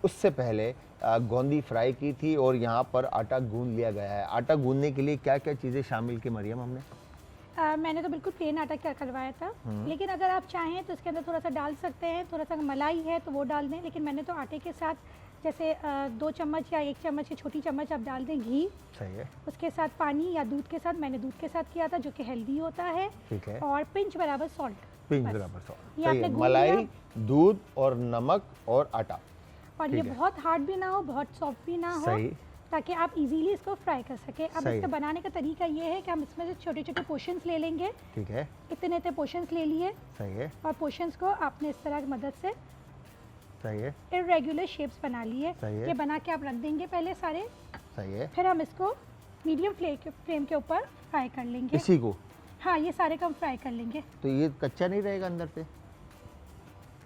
उससे पहले गोंदी फ्राई की थी और यहाँ पर आटा गूंद लिया गया है। आटा गूंदने के लिए क्या क्या चीज़ें शामिल की मरियम हमने? मैंने तो बिल्कुल प्लेन आटा करवाया था, लेकिन अगर आप चाहें तो इसके अंदर थोड़ा सा डाल सकते हैं, थोड़ा सा मलाई है तो वो डाल दें। लेकिन मैंने तो आटे के साथ जैसे 2 चम्मच या 1 चम्मच की छोटी चम्मच आप डाल दें घी, सही है, उसके साथ पानी या दूध के साथ, मैंने दूध के साथ किया था जो कि हेल्दी होता है, ठीक है, और पिंच बराबर सॉल्ट, ये आपने मलाई, दूध और नमक और आटा। और ये बहुत हार्ड भी ना हो, बहुत सॉफ्ट भी ना हो, ताकि आप इजीली इसको फ्राई कर सके। अब इसका बनाने का तरीका ये है कि हम इसमें से छोटे छोटे पोर्शंस ले लेंगे, ठीक है, इतने पोर्शंस ले लिए, सही है, और पोर्शंस को आपने इस तरह की मदद से, सही है, इरेगुलर शेप्स बना लिए। ये बना के आप रख देंगे पहले सारे, सही है। फिर हम इसको मीडियम फ्लेम के ऊपर फ्राई कर लेंगे इसी को। हाँ, ये सारे को हम फ्राई कर लेंगे। तो ये कच्चा नहीं रहेगा अंदर से?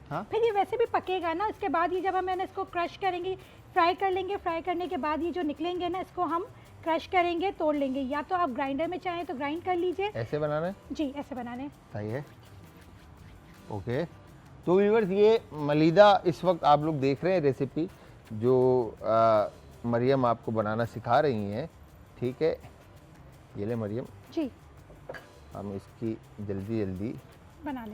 हाँ, फिर ये वैसे भी पकेगा ना। इसके बाद ये जब हम इसको क्रश करेंगे, फ्राई कर लेंगे, फ्राई करने के बाद ये जो निकलेंगे ना, इसको हम क्रश करेंगे, तोड़ लेंगे। या तो आप ग्राइंडर में चाहें तो ग्राइंड कर लीजिए। ऐसे बनाना है? जी, ऐसे बनाना है। सही है, ओके। तो व्यूअर्स, ये मलीदा इस वक्त आप लोग देख रहे हैं रेसिपी, जो मरियम आपको बनाना सिखा रही हैं, ठीक है, ये ले मरियम जी, हम इसकी जल्दी जल्दी बना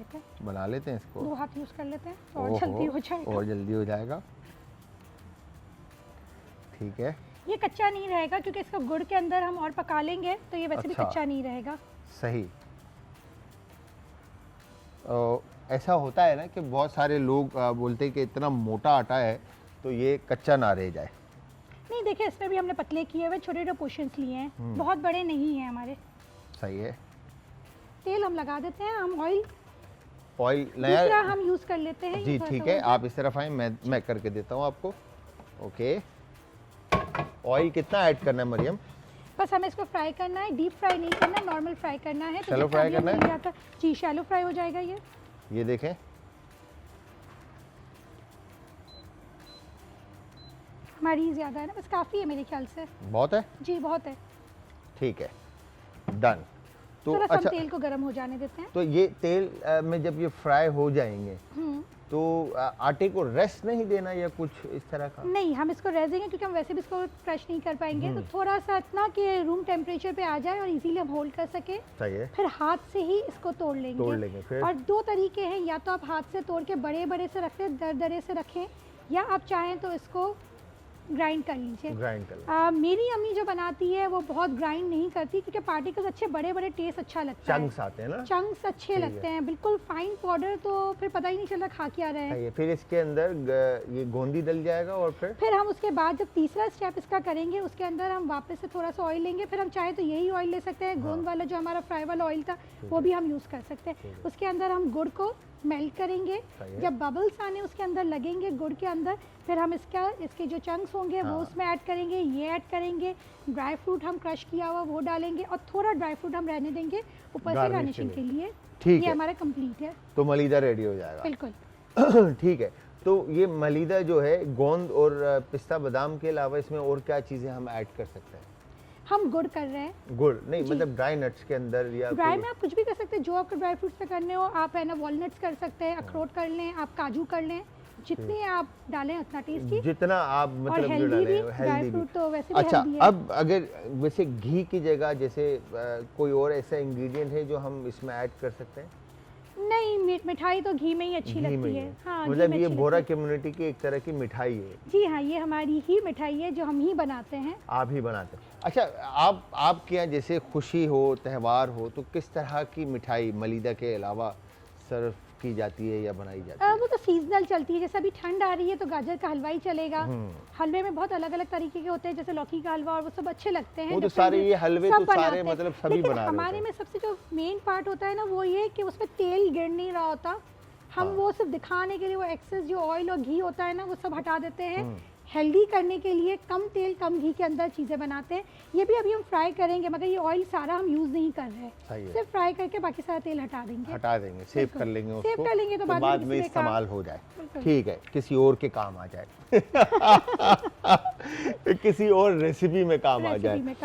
लेते हैं इसको, 2 हाथ यूज़ कर लेते हैं तो और जल्दी हो जाएगा, और जल्दी हो जाएगा। ठीक है, ये कच्चा नहीं रहेगा क्योंकि इसको गुड़ के अंदर हम और पका लेंगे तो ये वैसे भी कच्चा नहीं रहेगा। सही। ऐसा होता है ना कि बहुत सारे लोग बोलते हैं कि इतना मोटा आटा है तो ये कच्चा ना रह जाए। नहीं देखिए, इसमें भी हमने पतले किए हुए छोटे छोटे पोर्शंस लिए हैं, बहुत बड़े नहीं हैं हमारे। सही है। तेल हम लगा देते हैं, हम ऑयल नया दूसरा हम यूज़ कर लेते हैं। जी ठीक है, आप इस तरफ आए, मैं करके देता हूँ आपको। ओके, ऑयल कितना ऐड करना है मरियम? बस हमें इसको फ्राई करना है, डीप फ्राई नहीं करना, नॉर्मल फ्राई करना है। शैलो फ्राई करना है जी, शैलो फ्राई हो जाएगा ये देखें, हमारी ज़्यादा है ना, बस काफ़ी है मेरे ख्याल से। बहुत है जी, बहुत है। ठीक है, डन। तो थोड़ा सा अच्छा, तेल को गर्म हो जाने देते हैं। तो ये तेल में जब ये फ्राई हो जाएंगे तो आटे को रेस्ट नहीं देना या कुछ इस तरह का? नहीं, हम इसको रेस्ट देंगे क्योंकि हम वैसे भी इसको क्रश नहीं कर पाएंगे, तो थोड़ा सा इतना कि रूम टेम्परेचर पे आ जाए और इजीली हम होल्ड कर सके। सही है। फिर हाथ से ही इसको तोड़ लेंगे फिर? और 2 तरीके हैं, या तो आप हाथ से तोड़ के बड़े बड़े से रखें, दरदरे से रखें, या आप चाहें तो इसको ग्राइंड कर लीजिए। ग्राइंड कर मेरी अम्मी जो बनाती है वो बहुत ग्राइंड नहीं करती क्योंकि पार्टिकल्स अच्छे बड़े बड़े, टेस्ट अच्छा लगता है, चंक्स आते हैं ना, चंक्स अच्छे लगते हैं। बिल्कुल फाइन पाउडर तो फिर पता ही नहीं चल रहा खा क्या रहे हैं। फिर इसके अंदर ये गोंदी डल जाएगा और फिर हम उसके बाद जब तीसरा स्टेप इसका करेंगे उसके अंदर हम वापस से थोड़ा सा ऑयल लेंगे। फिर हम चाहे तो यही ऑयल ले सकते हैं, गोंद वाला जो हमारा फ्राई वाला ऑयल था वो भी हम यूज़ कर सकते हैं। उसके अंदर हम गुड़ को मेल्ट करेंगे, जब बबल्स आने उसके अंदर लगेंगे गुड़ के अंदर, फिर हम इसके जो चंक्स होंगे वो उसमें ऐड करेंगे, ये ऐड करेंगे, ड्राई फ्रूट हम क्रश किया हुआ वो डालेंगे और थोड़ा ड्राई फ्रूट हम रहने देंगे ऊपर से गार्निशिंग के लिए। ठीक ये है, हमारा कंप्लीट है, तो मलीदा रेडी हो जाएगा। बिल्कुल। ठीक है, तो ये मलीदा जो है गोंद और पिस्ता बादाम के अलावा इसमें और क्या चीज़ें हम ऐड कर सकते हैं? हम गुड़ कर रहे हैं। गुड़ नहीं, मतलब ड्राई नट्स के अंदर या ड्राई में आप कुछ भी कर सकते हैं, जो आपको ड्राई फ्रूट्स पे करने हो आप है ना, वॉलनट्स कर सकते हैं, अखरोट कर लें, आप काजू कर लें, जितने आप डालें उतना टेस्टी, जितना आप मतलब जो डालें ड्राई फ्रूट तो वैसे भी अच्छा, हेल्दी है। अब अगर वैसे घी की जगह जैसे कोई और ऐसा इंग्रेडिएंट है जो हम इसमें ऐड कर सकते हैं? नहीं, मिठाई तो घी में ही अच्छी लगती है। हाँ, मतलब ये बोरा कम्युनिटी की एक तरह की मिठाई है। जी हाँ, ये हमारी ही मिठाई है जो हम ही बनाते हैं। आप ही बनाते हैं? अच्छा, आपके यहाँ जैसे खुशी हो, त्यौहार हो, तो किस तरह की मिठाई मलीदा के अलावा सर्व की जाती है या बनाई जाती है? वो तो सीजनल चलती है, जैसे अभी ठंड आ रही है तो गाजर का हलवा ही चलेगा। हलवे में बहुत अलग अलग तरीके के होते हैं, जैसे लौकी का हलवा, और वो सब अच्छे लगते हैं। वो तो सारे ये हलवे तो सारे मतलब सभी बना रहे हैं। हमारे में सबसे जो मेन पार्ट होता है ना वो ये कि उसमें तेल गिर नहीं रहा होता। हम वो सिर्फ दिखाने के लिए वो एक्सेस जो ऑयल और घी होता है ना वो सब हटा देते हैं। हेल्दी करने के लिए कम तेल कम घी के अंदर चीज़ें बनाते हैं। ये भी अभी हम फ्राई करेंगे, मगर ये ऑयल सारा हम यूज़ नहीं कर रहे हैं, सिर्फ फ्राई करके बाकी सारा तेल हटा देंगे, सेव कर लेंगे उसको, सेव कर लेंगे तो बाद में इस्तेमाल हो जाए। ठीक है, किसी और के काम आ जाए किसी और रेसिपी में काम आ जाए।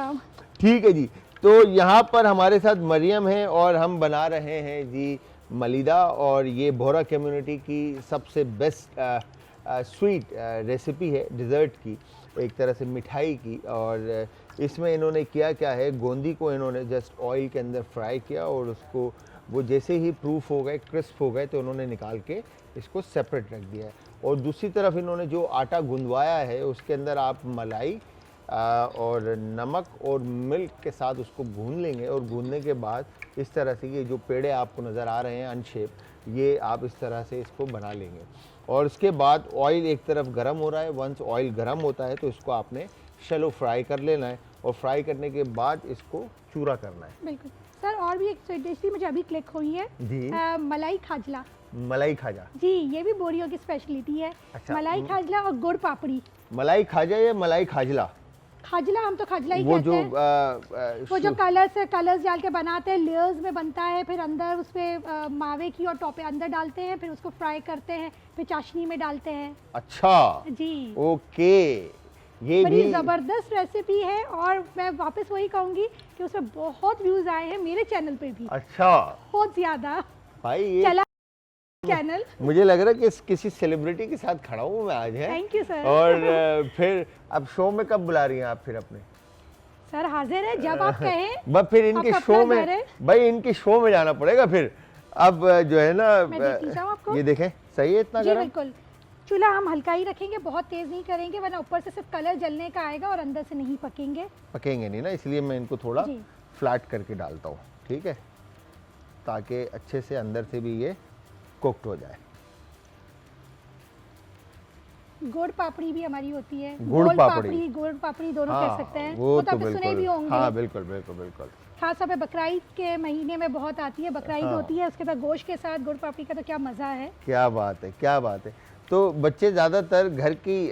ठीक है जी, तो यहाँ पर हमारे साथ मरियम है और हम बना रहे हैं जी मलीदा, और ये बोरा कम्युनिटी की सबसे बेस्ट स्वीट रेसिपी है, डिज़र्ट की, एक तरह से मिठाई की। और इसमें इन्होंने किया क्या है, गोंदी को इन्होंने जस्ट ऑयल के अंदर फ्राई किया और उसको वो जैसे ही प्रूफ हो गए, क्रिस्प हो गए, तो उन्होंने निकाल के इसको सेपरेट रख दिया है। और दूसरी तरफ इन्होंने जो आटा गुंदवाया है उसके अंदर आप मलाई और नमक और मिल्क के साथ उसको भून लेंगे, और भूनने के बाद इस तरह से ये जो पेड़े आपको नज़र आ रहे हैं अनशेप, ये आप इस तरह से इसको बना लेंगे। और उसके बाद ऑयल एक तरफ गर्म हो रहा है, वंस ऑयल गर्म होता है तो इसको आपने शैलो फ्राई कर लेना है, और फ्राई करने के बाद इसको चूरा करना है। बिल्कुल सर, और भी एक स्वीट डिश मुझे अभी क्लिक हुई है जी, मलाई खाजला। मलाई खाजा जी, ये भी बोरियों की स्पेशलिटी है। अच्छा, मलाई खाजला और गुड़ पापड़ी। मलाई खाजा या मलाई खाजला? खाजला, हम तो खाजला ही कहते हैं। वो जो कलर्स डाल के बनाते हैं, लेयर्स में बनता है, फिर अंदर उसमें मावे की और टॉपे अंदर डालते हैं, फिर उसको फ्राई करते हैं, फिर चाशनी में डालते हैं। अच्छा जी, ओके, ये बड़ी जबरदस्त रेसिपी है, और मैं वापस वही कहूंगी कि उसमें बहुत व्यूज आए हैं मेरे चैनल पे भी। अच्छा, बहुत ज्यादा भाई ये चैनल। मुझे लग रहा है कि किसी सेलिब्रिटी के साथ खड़ा हूँ मैं आज, है। Thank you sir. और फिर अब शो में कब बुला रही हैं आप फिर अपने? सर हाजिर है जब आप कहें। बस फिर इनके शो में, भाई इनके शो में जाना पड़ेगा फिर। अब जो है ना, मैं देती जाऊं आपको? ये देखें, सही है इतना जी गरम? बिल्कुल। चूल्हा हम हल्का ही रखेंगे, बहुत तेज नहीं करेंगे वरना ऊपर से सिर्फ कलर जलने का आएगा और अंदर से नहीं पकेंगे नहीं ना, इसलिए मैं इनको थोड़ा फ्लैट करके डालता हूँ, ठीक है, ताकि अच्छे से अंदर से भी ये कुक्ड हो जाए। गुड़ पापड़ी भी हमारी होती है, गुड़ पापड़ी दोनों कह सकते हैं, वो तो आपने सुने भी होंगे। हाँ बिल्कुल बिल्कुल बिल्कुल। खास तौर पे बकरीद के महीने में बहुत आती है, बकरीद होती है, उसके बाद गोश्त के साथ गुड़ पापड़ी का तो क्या मज़ा है। क्या बात है, क्या बात है। तो बच्चे ज़्यादातर घर की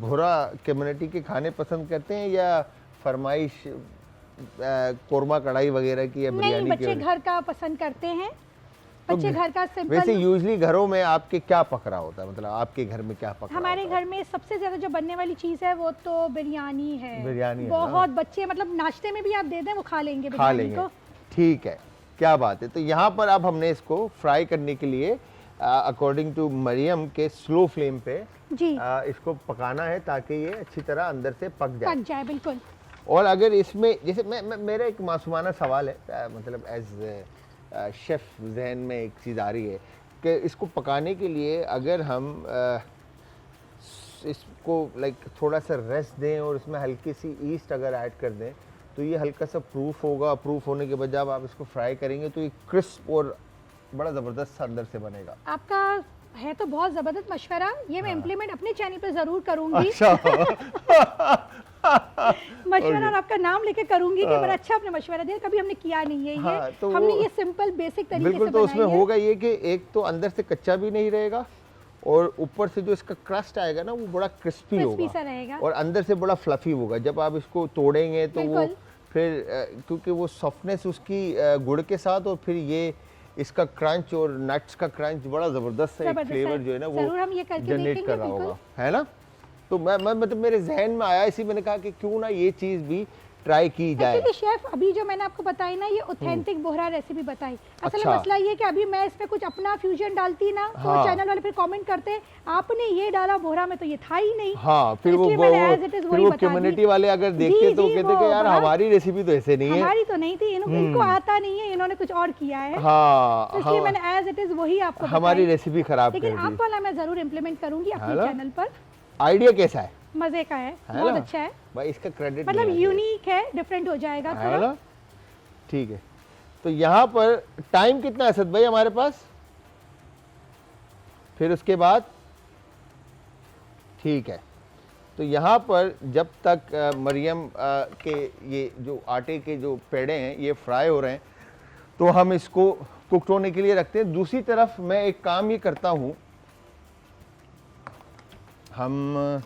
भुरा कम्युनिटी के खाने पसंद करते हैं या फरमाइश कोरमा कढ़ाई वगैरह की या बिरयानी की? बच्चे घर का पसंद करते हैं, बच्चे घर का सिंपल। वैसे यूजली घरों में आपके क्या पकड़ा होता है, मतलब आपके घर में क्या पकड़ा? हमारे घर में सबसे ज्यादा जो बनने वाली चीज है वो तो बिरयानी है। बिरयानी बहुत बच्चे मतलब नाश्ते में भी आप दे दें वो खा लेंगे को। ठीक है, क्या बात है। तो यहाँ पर अब हमने इसको फ्राई करने के लिए अकॉर्डिंग टू मरियम के स्लो फ्लेम पे जी इसको पकाना है ताकि ये अच्छी तरह अंदर से पक जाए बिल्कुल। और अगर इसमें जैसे मेरा एक मासूमाना सवाल है, मतलब एज शेफ जहन में एक चीज़ आ रही है कि इसको पकाने के लिए अगर हम इसको लाइक थोड़ा सा रेस्ट दें और इसमें हल्की सी ईस्ट अगर ऐड कर दें तो ये हल्का सा प्रूफ होगा। प्रूफ होने के बाद जब आप इसको फ्राई करेंगे तो ये क्रिस्प और बड़ा ज़बरदस्त अंदर से बनेगा। आपका है तो बहुत ज़बरदस्त मशवरा, ये मैं इम्प्लीमेंट अपने चैनल पे ज़रूर करूंगी। अच्छा। मशवरा और आपका नाम लेके करूंगी कि बड़ा अच्छा आपने मशवरा दिया, कभी हमने किया नहीं है ये। तो हमने ये सिंपल बेसिक तरीके से बिल्कुल। तो उसमें होगा ये कि एक तो अंदर से कच्चा भी नहीं रहेगा और ऊपर से जो इसका क्रस्ट आएगा ना वो बड़ा क्रिस्पी होगा और अंदर से बड़ा फ्लफी होगा। जब आप इसको तोड़ेंगे तो वो फिर क्योंकि वो सॉफ्टनेस उसकी गुड़ के साथ और फिर ये इसका क्रंच और नट्स का क्रंच बड़ा जबरदस्त है, एक फ्लेवर जो है ना वो जनरेट कर रहा होगा, है ना। तो मैं मतलब मेरे जहन में आया, इसी मैंने कहा कि क्यों ना ये चीज़ भी ट्राई की जाए। एक्चुअली शेफ अभी जो मैंने आपको बताई ना ये ऑथेंटिक बोहरा रेसिपी बताई। असल में मसला ये कि अभी मैं इसमें कुछ अपना फ्यूजन डालती ना तो चैनल वाले फिर कमेंट करते आपने ये डाला बोहरा में तो ये था ही नहीं। हाँ, फिर वो कम्युनिटी वाले अगर देखते तो कहते कि यार हमारी रेसिपी तो ऐसे नहीं है, हमारी तो नहीं थी, इनको आता नहीं है, इन्होंने कुछ और किया है। हाँ, इसलिए मैंने एज इट इज वही आपको हमारी रेसिपी खराब कर दी। लेकिन आप वाला मैं जरूर इम्प्लीमेंट करूंगी अपने चैनल पर। आइडिया कैसा है? मजे का है, बहुत अच्छा है भाई, इसका क्रेडिट मतलब यूनिक है, डिफरेंट हो जाएगा थोड़ा। ठीक है। तो यहाँ पर टाइम कितना है असद भाई हमारे पास? फिर उसके बाद ठीक है। तो यहाँ पर जब तक मरियम के ये जो आटे के जो पेड़े हैं ये फ्राई हो रहे हैं तो हम इसको कुक होने के लिए रखते हैं। दूसरी तरफ मैं एक काम ये करता हूँ, हम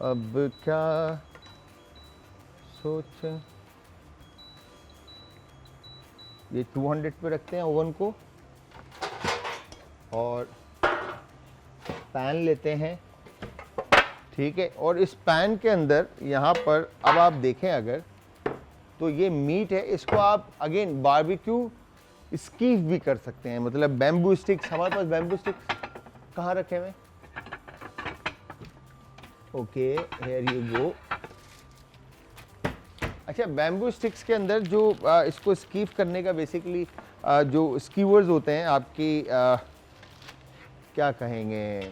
अब क्या सोचें, ये 200 पे रखते हैं ओवन को और पैन लेते हैं, ठीक है। और इस पैन के अंदर यहाँ पर अब आप देखें अगर तो ये मीट है, इसको आप अगेन बारबेक्यू स्कीव भी कर सकते हैं, मतलब बैम्बू स्टिक्स। हमारे पास बैम्बू स्टिक्स कहाँ रखे हुए? Okay, here you go. अच्छा, बैम्बू स्टिक्स के अंदर जो इसको स्कीव करने का बेसिकली जो स्कीवर्स होते हैं आपकी क्या कहेंगे,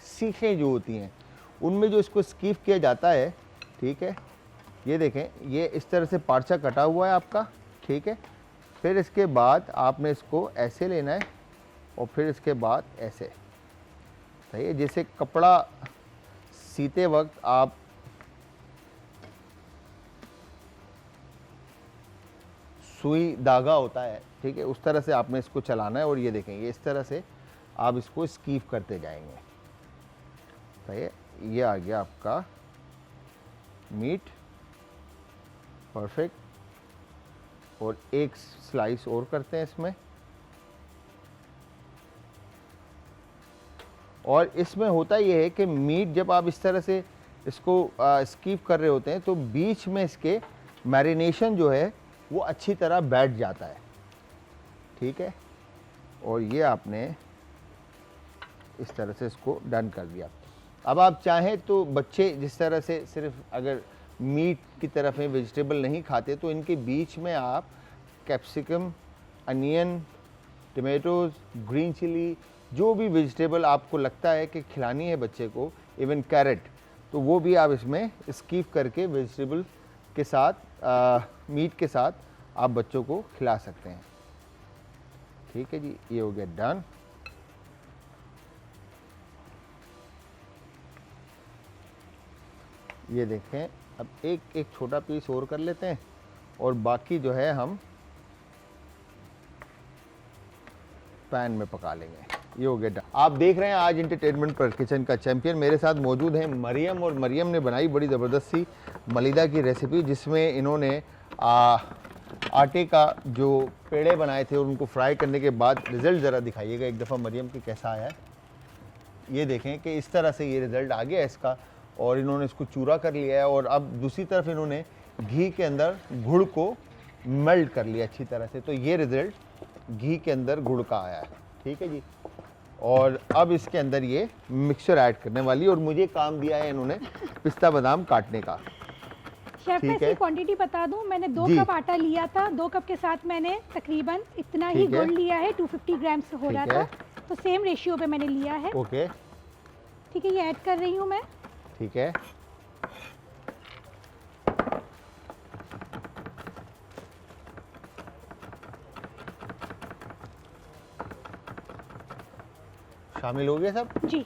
सीखें जो होती हैं, उनमें जो इसको स्कीव किया जाता है, ठीक है। ये देखें, ये इस तरह से पार्चा कटा हुआ है आपका, ठीक है। फिर इसके बाद आपने इसको ऐसे लेना है और फिर इसके बाद ऐसे, सही है। जैसे कपड़ा सीते वक्त आप सुई धागा होता है, ठीक है, उस तरह से आपने इसको चलाना है और ये देखेंगे इस तरह से आप इसको स्कीव करते जाएंगे, सही है। ये आ गया आपका मीट, परफेक्ट। और एक स्लाइस और करते हैं इसमें, और इसमें होता यह है कि मीट जब आप इस तरह से इसको स्कीव कर रहे होते हैं तो बीच में इसके मैरिनेशन जो है वो अच्छी तरह बैठ जाता है, ठीक है। और ये आपने इस तरह से इसको डन कर दिया। अब आप चाहें तो बच्चे जिस तरह से सिर्फ अगर मीट की तरफ में वेजिटेबल नहीं खाते तो इनके बीच में आप capsicum, onion, tomatoes, green chilli, जो भी वेजिटेबल आपको लगता है कि खिलानी है बच्चे को, इवन कैरेट, तो वो भी आप इसमें स्कीप करके वेजिटेबल के साथ मीट के साथ आप बच्चों को खिला सकते हैं। ठीक है जी, ये हो गया डन। ये देखें, अब एक छोटा पीस और कर लेते हैं और बाकी जो है हम पैन में पका लेंगे। ये हो गया डन। आप देख रहे हैं आज एंटरटेनमेंट पर किचन का चैंपियन। मेरे साथ मौजूद हैं मरियम, और मरियम ने बनाई बड़ी ज़बरदस्त सी मलिदा की रेसिपी, जिसमें इन्होंने आटे का जो पेड़े बनाए थे और उनको फ्राई करने के बाद रिज़ल्ट ज़रा दिखाइएगा एक दफ़ा मरियम की कैसा आया है। ये देखें कि इस तरह से ये रिज़ल्ट आ गया इसका, और इन्होंने इसको चूरा कर लिया है। और अब दूसरी तरफ इन्होंने घी के अंदर गुड़ को मेल्ट कर लिया अच्छी तरह से, तो ये रिज़ल्ट घी के अंदर गुड़ का आया है। ठीक है जी, और अब इसके अंदर ये मिक्सचर ऐड करने वाली, और मुझे काम दिया है इन्होंने पिस्ता बादाम काटने का। शेफ मैं इसकी क्वांटिटी बता दूं, मैंने 2 कप आटा लिया था, 2 कप के साथ मैंने तकरीबन इतना ही गुड़ लिया है, 250 ग्राम से हो रहा था, तो सेम रेशियो पे मैंने लिया है। ओके, ठीक है, ये ऐड कर रही हूँ मैं। ठीक है, शामिल हो गया सब जी।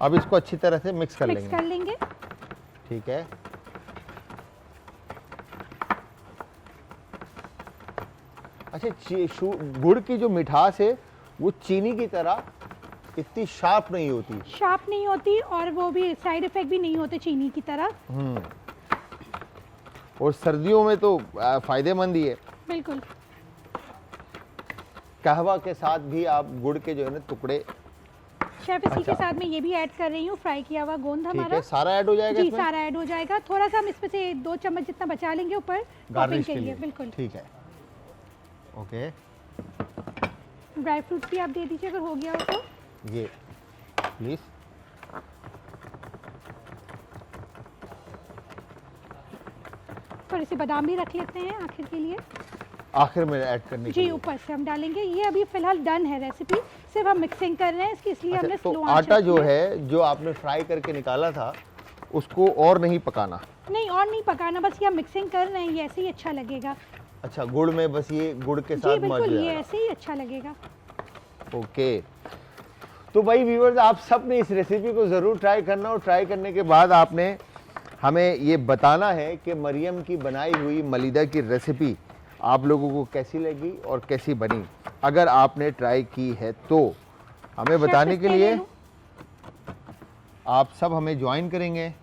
अब इसको अच्छी तरह से मिक्स कर लेंगे। ठीक है, अच्छा, गुड़ की जो मिठास है वो चीनी की तरह इतनी शार्प नहीं होती, और वो भी साइड इफेक्ट भी नहीं होते चीनी की तरह। और सर्दियों में तो फायदेमंद ही है बिल्कुल। कहवा के साथ भी आप गुड़ के जो है ना टुकड़े। शेफ इसी के साथ मैं ये भी ऐड कर रही हूँ, फ्राई किया हुआ गोंद हमारा। ठीक है, सारा ऐड हो जाएगा जी, इसमें? सारा ऐड हो जाएगा। थोड़ा सा हम इसमें से 2 चम्मच जितना बचा लेंगे ऊपर गार्निश के लिए। बिल्कुल ठीक है, ओके। ड्राई फ्रूट्स भी आप दे दीजिए अगर हो गया हो तो। ये प्लीज। थोड़े से बादाम भी रख लेते हैं आखिर के लिए, आखिर में ऐड करने के लिए। जी, ऊपर से हम डालेंगे। ये अभी फिलहाल डन है रेसिपी, सिर्फ हम मिक्सिंग कर रहे हैं इसकी, इसलिए हमने तो स्लो आंच आटा जो रखी है जो आपने फ्राई करके निकाला था उसको और नहीं पकाना? नहीं, और नहीं पकाना, बस ये हम मिक्सिंग कर रहे हैं, ये ऐसे ही अच्छा लगेगा। अच्छा, गुड़ में बस ये गुड़ के जी साथ बिल्कुल, ये ऐसे ही अच्छा लगेगा। ओके, तो भाई व्यूअर्स, आप सब ने इस रेसिपी को ज़रूर ट्राई करना, और ट्राई करने के बाद आपने हमें ये बताना है कि मरियम की बनाई हुई मलिदा की रेसिपी आप लोगों को कैसी लगी और कैसी बनी। अगर आपने ट्राई की है तो हमें बताने के लिए आप सब हमें ज्वाइन करेंगे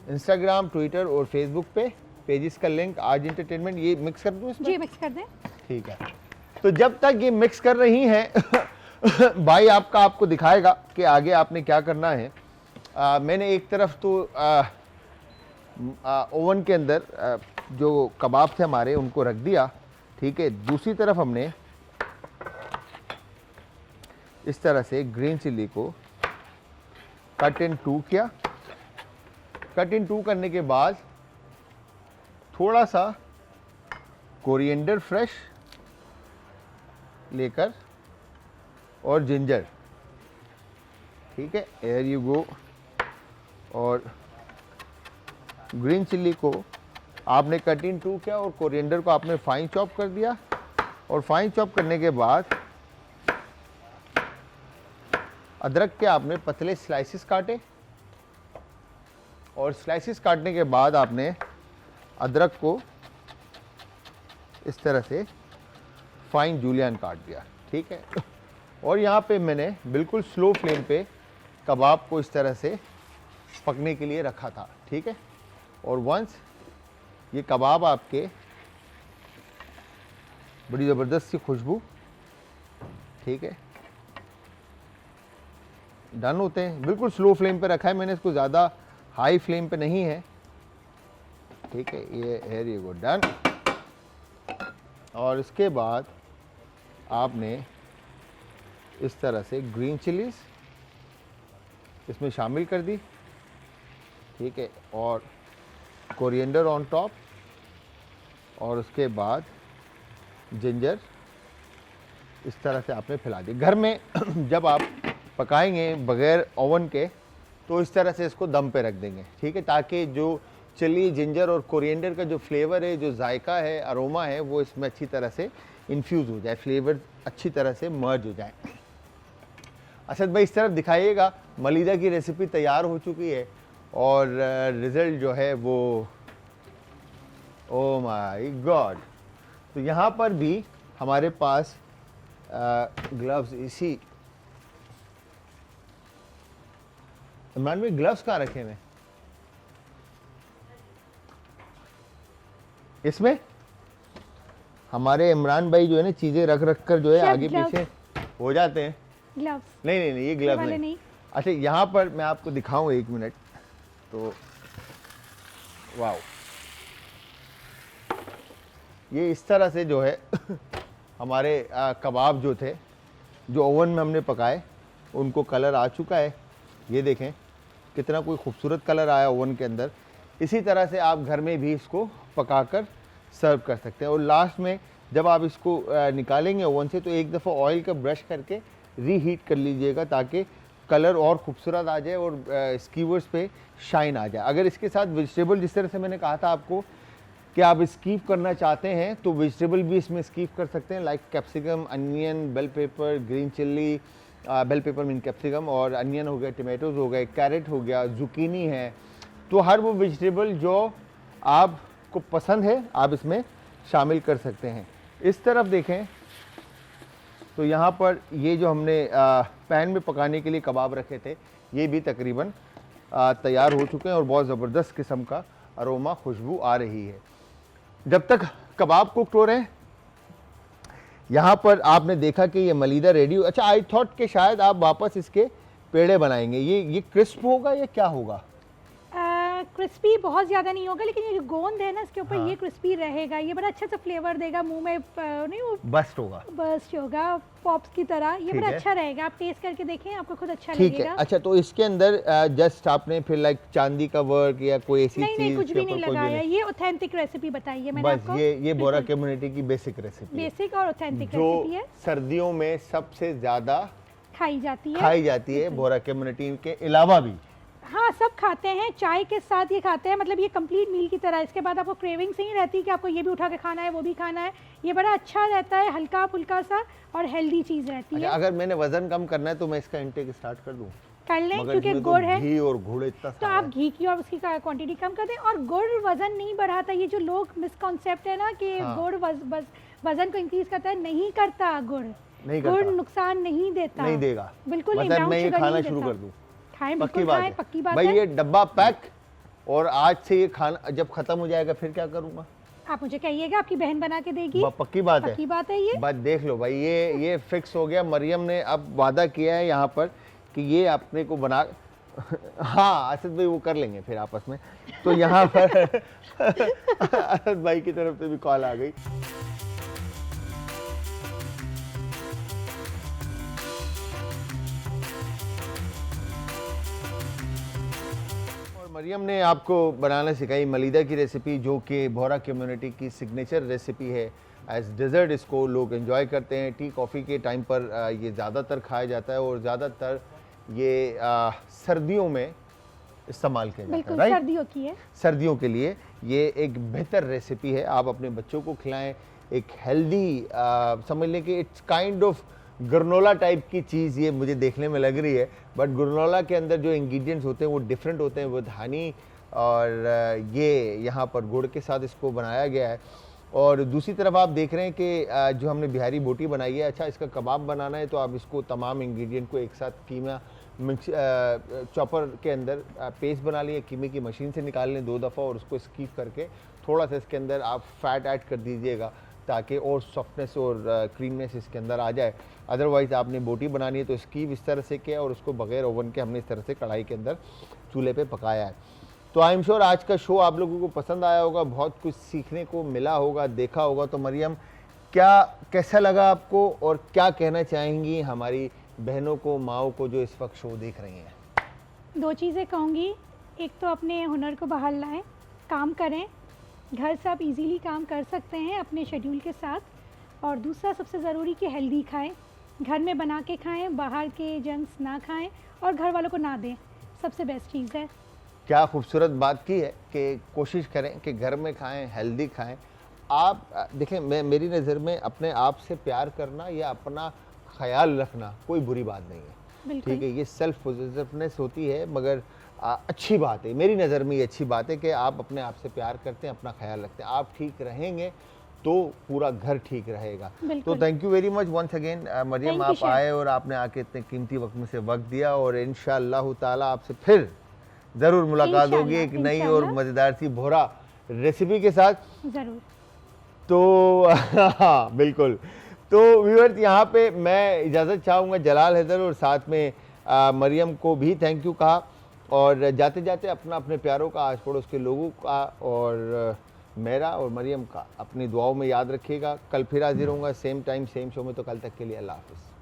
इंस्टाग्राम, ट्विटर और फेसबुक पे। पेजेस का लिंक आज एंटरटेनमेंट, ये मिक्स कर दूँ इसमें? जी, मिक्स कर दें। ठीक है, तो जब तक ये मिक्स कर रही हैं भाई आपको दिखाएगा कि आगे आपने क्या करना है। मैंने एक तरफ तो ओवन के अंदर जो कबाब थे हमारे उनको रख दिया। ठीक है, दूसरी तरफ हमने इस तरह से ग्रीन चिल्ली को कट इन 2 किया। कट इन 2 करने के बाद थोड़ा सा कोरिएंडर फ्रेश लेकर और जिंजर। ठीक है, एयर यू गो। और ग्रीन चिल्ली को आपने कट इन 2 किया और कोरिएंडर को आपने फाइन चॉप कर दिया। और फाइन चॉप करने के बाद अदरक के आपने पतले स्लाइसिस काटे, और स्लाइसिस काटने के बाद आपने अदरक को इस तरह से फाइन जूलियन काट दिया। ठीक है, और यहाँ पे मैंने बिल्कुल स्लो फ्लेम पे कबाब को इस तरह से पकने के लिए रखा था। ठीक है, और वंस ये कबाब आपके बड़ी ज़बरदस्त सी खुशबू, ठीक है, डन होते हैं। बिल्कुल स्लो फ्लेम पे रखा है मैंने इसको, ज़्यादा हाई फ्लेम पे नहीं है। ठीक है, ये हेयर ये गो डन। और इसके बाद आपने इस तरह से ग्रीन चिलीज इसमें शामिल कर दी, ठीक है, और कोरिएंडर ऑन टॉप, और उसके बाद जिंजर इस तरह से आपने फैला दी। घर में जब आप पकाएंगे बगैर ओवन के तो इस तरह से इसको दम पे रख देंगे, ठीक है, ताकि जो चिली, जिंजर और कोरिएंडर का जो फ्लेवर है, जो जायका है, अरोमा है, वो इसमें अच्छी तरह से इन्फ्यूज़ हो जाए, फ्लेवर अच्छी तरह से मर्ज हो जाए। असद भाई इस तरफ दिखाइएगा, मलीदा की रेसिपी तैयार हो चुकी है और रिज़ल्ट जो है वो ओ माय गॉड। तो यहाँ पर भी हमारे पास ग्लव्स, इसी इमरान में ग्लव्स कहाँ रखे हैं? इसमें हमारे इमरान भाई जो है ना चीजें रख रख कर जो है Chef आगे gloves. पीछे हो जाते हैं। ग्लव्स नहीं, ये ग्लव वाले नहीं। नहीं। अच्छा, यहाँ पर मैं आपको दिखाऊं, एक मिनट। तो वाओ, ये इस तरह से जो है हमारे कबाब जो थे, जो ओवन में हमने पकाए, उनको कलर आ चुका है। ये देखें कितना कोई खूबसूरत कलर आया ओवन के अंदर। इसी तरह से आप घर में भी इसको पकाकर सर्व कर सकते हैं। और लास्ट में जब आप इसको निकालेंगे ओवन से तो एक दफ़ा ऑयल का ब्रश करके रीहीट कर लीजिएगा, ताकि कलर और खूबसूरत आ जाए और स्कीवर्स पे शाइन आ जाए। अगर इसके साथ वेजिटेबल, जिस तरह से मैंने कहा था आपको कि आप स्कीव करना चाहते हैं, तो वेजिटेबल भी इसमें स्कीव कर सकते हैं, like capsicum, onion, bell pepper, green chilli, bell pepper mean capsicum, और अनियन हो गया, टमाटोज हो गए, कैरेट हो गया, जुकीनी है। तो हर वो वेजिटेबल जो आपको पसंद है आप इसमें शामिल कर सकते हैं। इस तरफ देखें तो यहाँ पर ये जो हमने पैन में पकाने के लिए कबाब रखे थे, ये भी तकरीबन तैयार हो चुके हैं और बहुत ज़बरदस्त किस्म का अरोमा, खुशबू आ रही है। जब तक कबाब कुक हो रहे हैं, यहाँ पर आपने देखा कि ये मलीदा रेडी हो। अच्छा, आई थॉट कि शायद आप वापस इसके पेड़े बनाएंगे। ये क्रिस्प होगा या क्या होगा? क्रिस्पी बहुत ज़्यादा नहीं होगा, लेकिन ये जो गोंद है ना इसके ऊपर, हाँ। ये क्रिस्पी रहेगा। ये बड़ा अच्छा सा फ्लेवर देगा, मुंह में नहीं वो बस्ट होगा, बर्स्ट होगा पॉप्स की तरह। ये ठीक बड़ा है। अच्छा रहेगा, आप टेस्ट करके देखें, आपको खुद अच्छा ठीक है। लगेगा। अच्छा, तो इसके अंदर जस्ट आपने फिर लाइक चांदी का वर्क या कोई ऐसी नहीं चीज कुछ के भी नहीं ऊपर कोई लगाया। ये ऑथेंटिक रेसिपी बताई है मैंने बस आपको। ये बोरा कम्युनिटी की बेसिक रेसिपी है, बेसिक और ऑथेंटिक जो रेसिपी है, सर्दियों में सबसे ज्यादा खाई जाती है। बोरा कम्युनिटी के अलावा भी। हाँ, सब खाते हैं, चाय के साथ ये खाते हैं, मतलब ये कंप्लीट मील की तरह। इसके बाद आपको क्रेविंग्स नहीं रहती कि आपको ये भी उठा के खाना है, वो भी खाना है। ये बड़ा अच्छा रहता है, हल्का फुल्का सा और हेल्दी चीज़ रहती अच्छा, है। अगर मैंने वजन कम करना है तो मैं इसका इंटेक स्टार्ट कर दूं? कर लें, मगर क्योंकि इसमें तो गुड़ है घी और गुड़ इतना तो सारा आप है। घी की और उसकी क्वांटिटी कम कर दें। और गुड़ वजन नहीं बढ़ाता। ये जो लोग मिसकॉन्सेप्ट है ना कि हाँ। गुड़ वजन को इंक्रीज करता है, नहीं करता। गुड़ नुकसान नहीं देता, नहीं देगा, बिल्कुल नहीं। मतलब ब्राउन मैं ये शुगर खाना नहीं शुरू देता। कर दूं? खाएं, पक्की बिल्कुल बात खाएं, है पक्की बात भाई। है। ये डब्बा पैक, और आज से ये खाना जब खत्म हो जाएगा फिर क्या करूंगा? आप मुझे कहिएगा, आपकी बहन बना के देगी। पक्की बात है, पक्की बात है। ये बात देख लो भाई, ये फिक्स हो गया। मरियम ने अब वादा किया है यहाँ पर कि ये अपने को बना हाँ, असद भाई वो कर लेंगे फिर आपस में। तो यहाँ पर असद भाई की तरफ से भी कॉल आ गई। मरियम ने आपको बनाना सिखाई मलीदा की रेसिपी, जो कि बोहरा कम्युनिटी की सिग्नेचर रेसिपी है। एज डेजर्ट इसको लोग एंजॉय करते हैं। टी कॉफ़ी के टाइम पर ये ज़्यादातर खाया जाता है और ज़्यादातर ये सर्दियों में इस्तेमाल किया जाता है। राइट, सर्दियों की है। सर्दियों के लिए ये एक बेहतर रेसिपी है। आप अपने बच्चों को खिलाएं, एक हेल्दी, समझ लें कि it's kind of granola type की चीज़ ये मुझे देखने में लग रही है, बट ग्रनोला के अंदर जो इंग्रेडिएंट्स होते हैं वो डिफरेंट होते हैं, वो हनी और ये यहाँ पर गुड़ के साथ इसको बनाया गया है। और दूसरी तरफ आप देख रहे हैं कि जो हमने बिहारी बोटी बनाई है। अच्छा, इसका कबाब बनाना है तो आप इसको तमाम इंग्रेडिएंट को एक साथ कीमा मिक्स चॉपर के अंदर पेस्ट बना लिए, कीमे की मशीन से निकाल लें 2 दफ़ा और उसको स्कीव करके थोड़ा सा इसके अंदर आप फैट ऐड कर दीजिएगा, ताकि और सॉफ्टनेस और क्रीमनेस इसके अंदर आ जाए। अदरवाइज़ आपने बोटी बनानी है तो स्कीव इस तरह से किया और उसको बगैर ओवन के हमने इस तरह से कढ़ाई के अंदर चूल्हे पे पकाया है। तो आई एम श्योर आज का शो आप लोगों को पसंद आया होगा, बहुत कुछ सीखने को मिला होगा, देखा होगा। तो मरियम, कैसा लगा आपको और क्या कहना चाहेंगी हमारी बहनों को, माओ को जो इस वक्त शो देख रही हैं? 2 चीज़ें कहूँगी, एक तो अपने हुनर को बाहर लाएं, काम करें, घर से आप इजीली काम कर सकते हैं अपने शेड्यूल के साथ, और दूसरा सबसे ज़रूरी कि हेल्दी खाएं, घर में बना के खाएं, बाहर के जंक्स ना खाएं और घर वालों को ना दें, सबसे बेस्ट चीज़ है। क्या खूबसूरत बात की है कि कोशिश करें कि घर में खाएं, हेल्दी खाएं। आप देखें, मेरी नज़र में अपने आप से प्यार करना या अपना ख्याल रखना कोई बुरी बात नहीं है, ठीक है, ये सेल्फ पॉजिटिवनेस होती है, मगर अच्छी बात है, मेरी नज़र में ये अच्छी बात है कि आप अपने आप से प्यार करते हैं, अपना ख्याल रखते हैं। आप ठीक रहेंगे तो पूरा घर ठीक रहेगा। तो thank you very much once again Mariam, आप आए और आपने आके इतने कीमती वक्त में से वक्त दिया, और इंशाअल्लाह ताला आपसे फिर ज़रूर मुलाकात होगी एक नई और मज़ेदार सी भोरा रेसिपी के साथ ज़रूर। तो हाँ बिल्कुल। तो व्यूअर्स, यहाँ पे मैं इजाज़त चाहूँगा जलाल हैदर और साथ में मरियम को भी थैंक यू कहा, और जाते जाते अपना अपने प्यारों का, आस पड़ोस के लोगों का और मेरा और मरियम का अपनी दुआओं में याद रखिएगा। कल फिर हाजिर होऊंगा सेम टाइम सेम शो में, तो कल तक के लिए अल्लाह हाफ़िज़।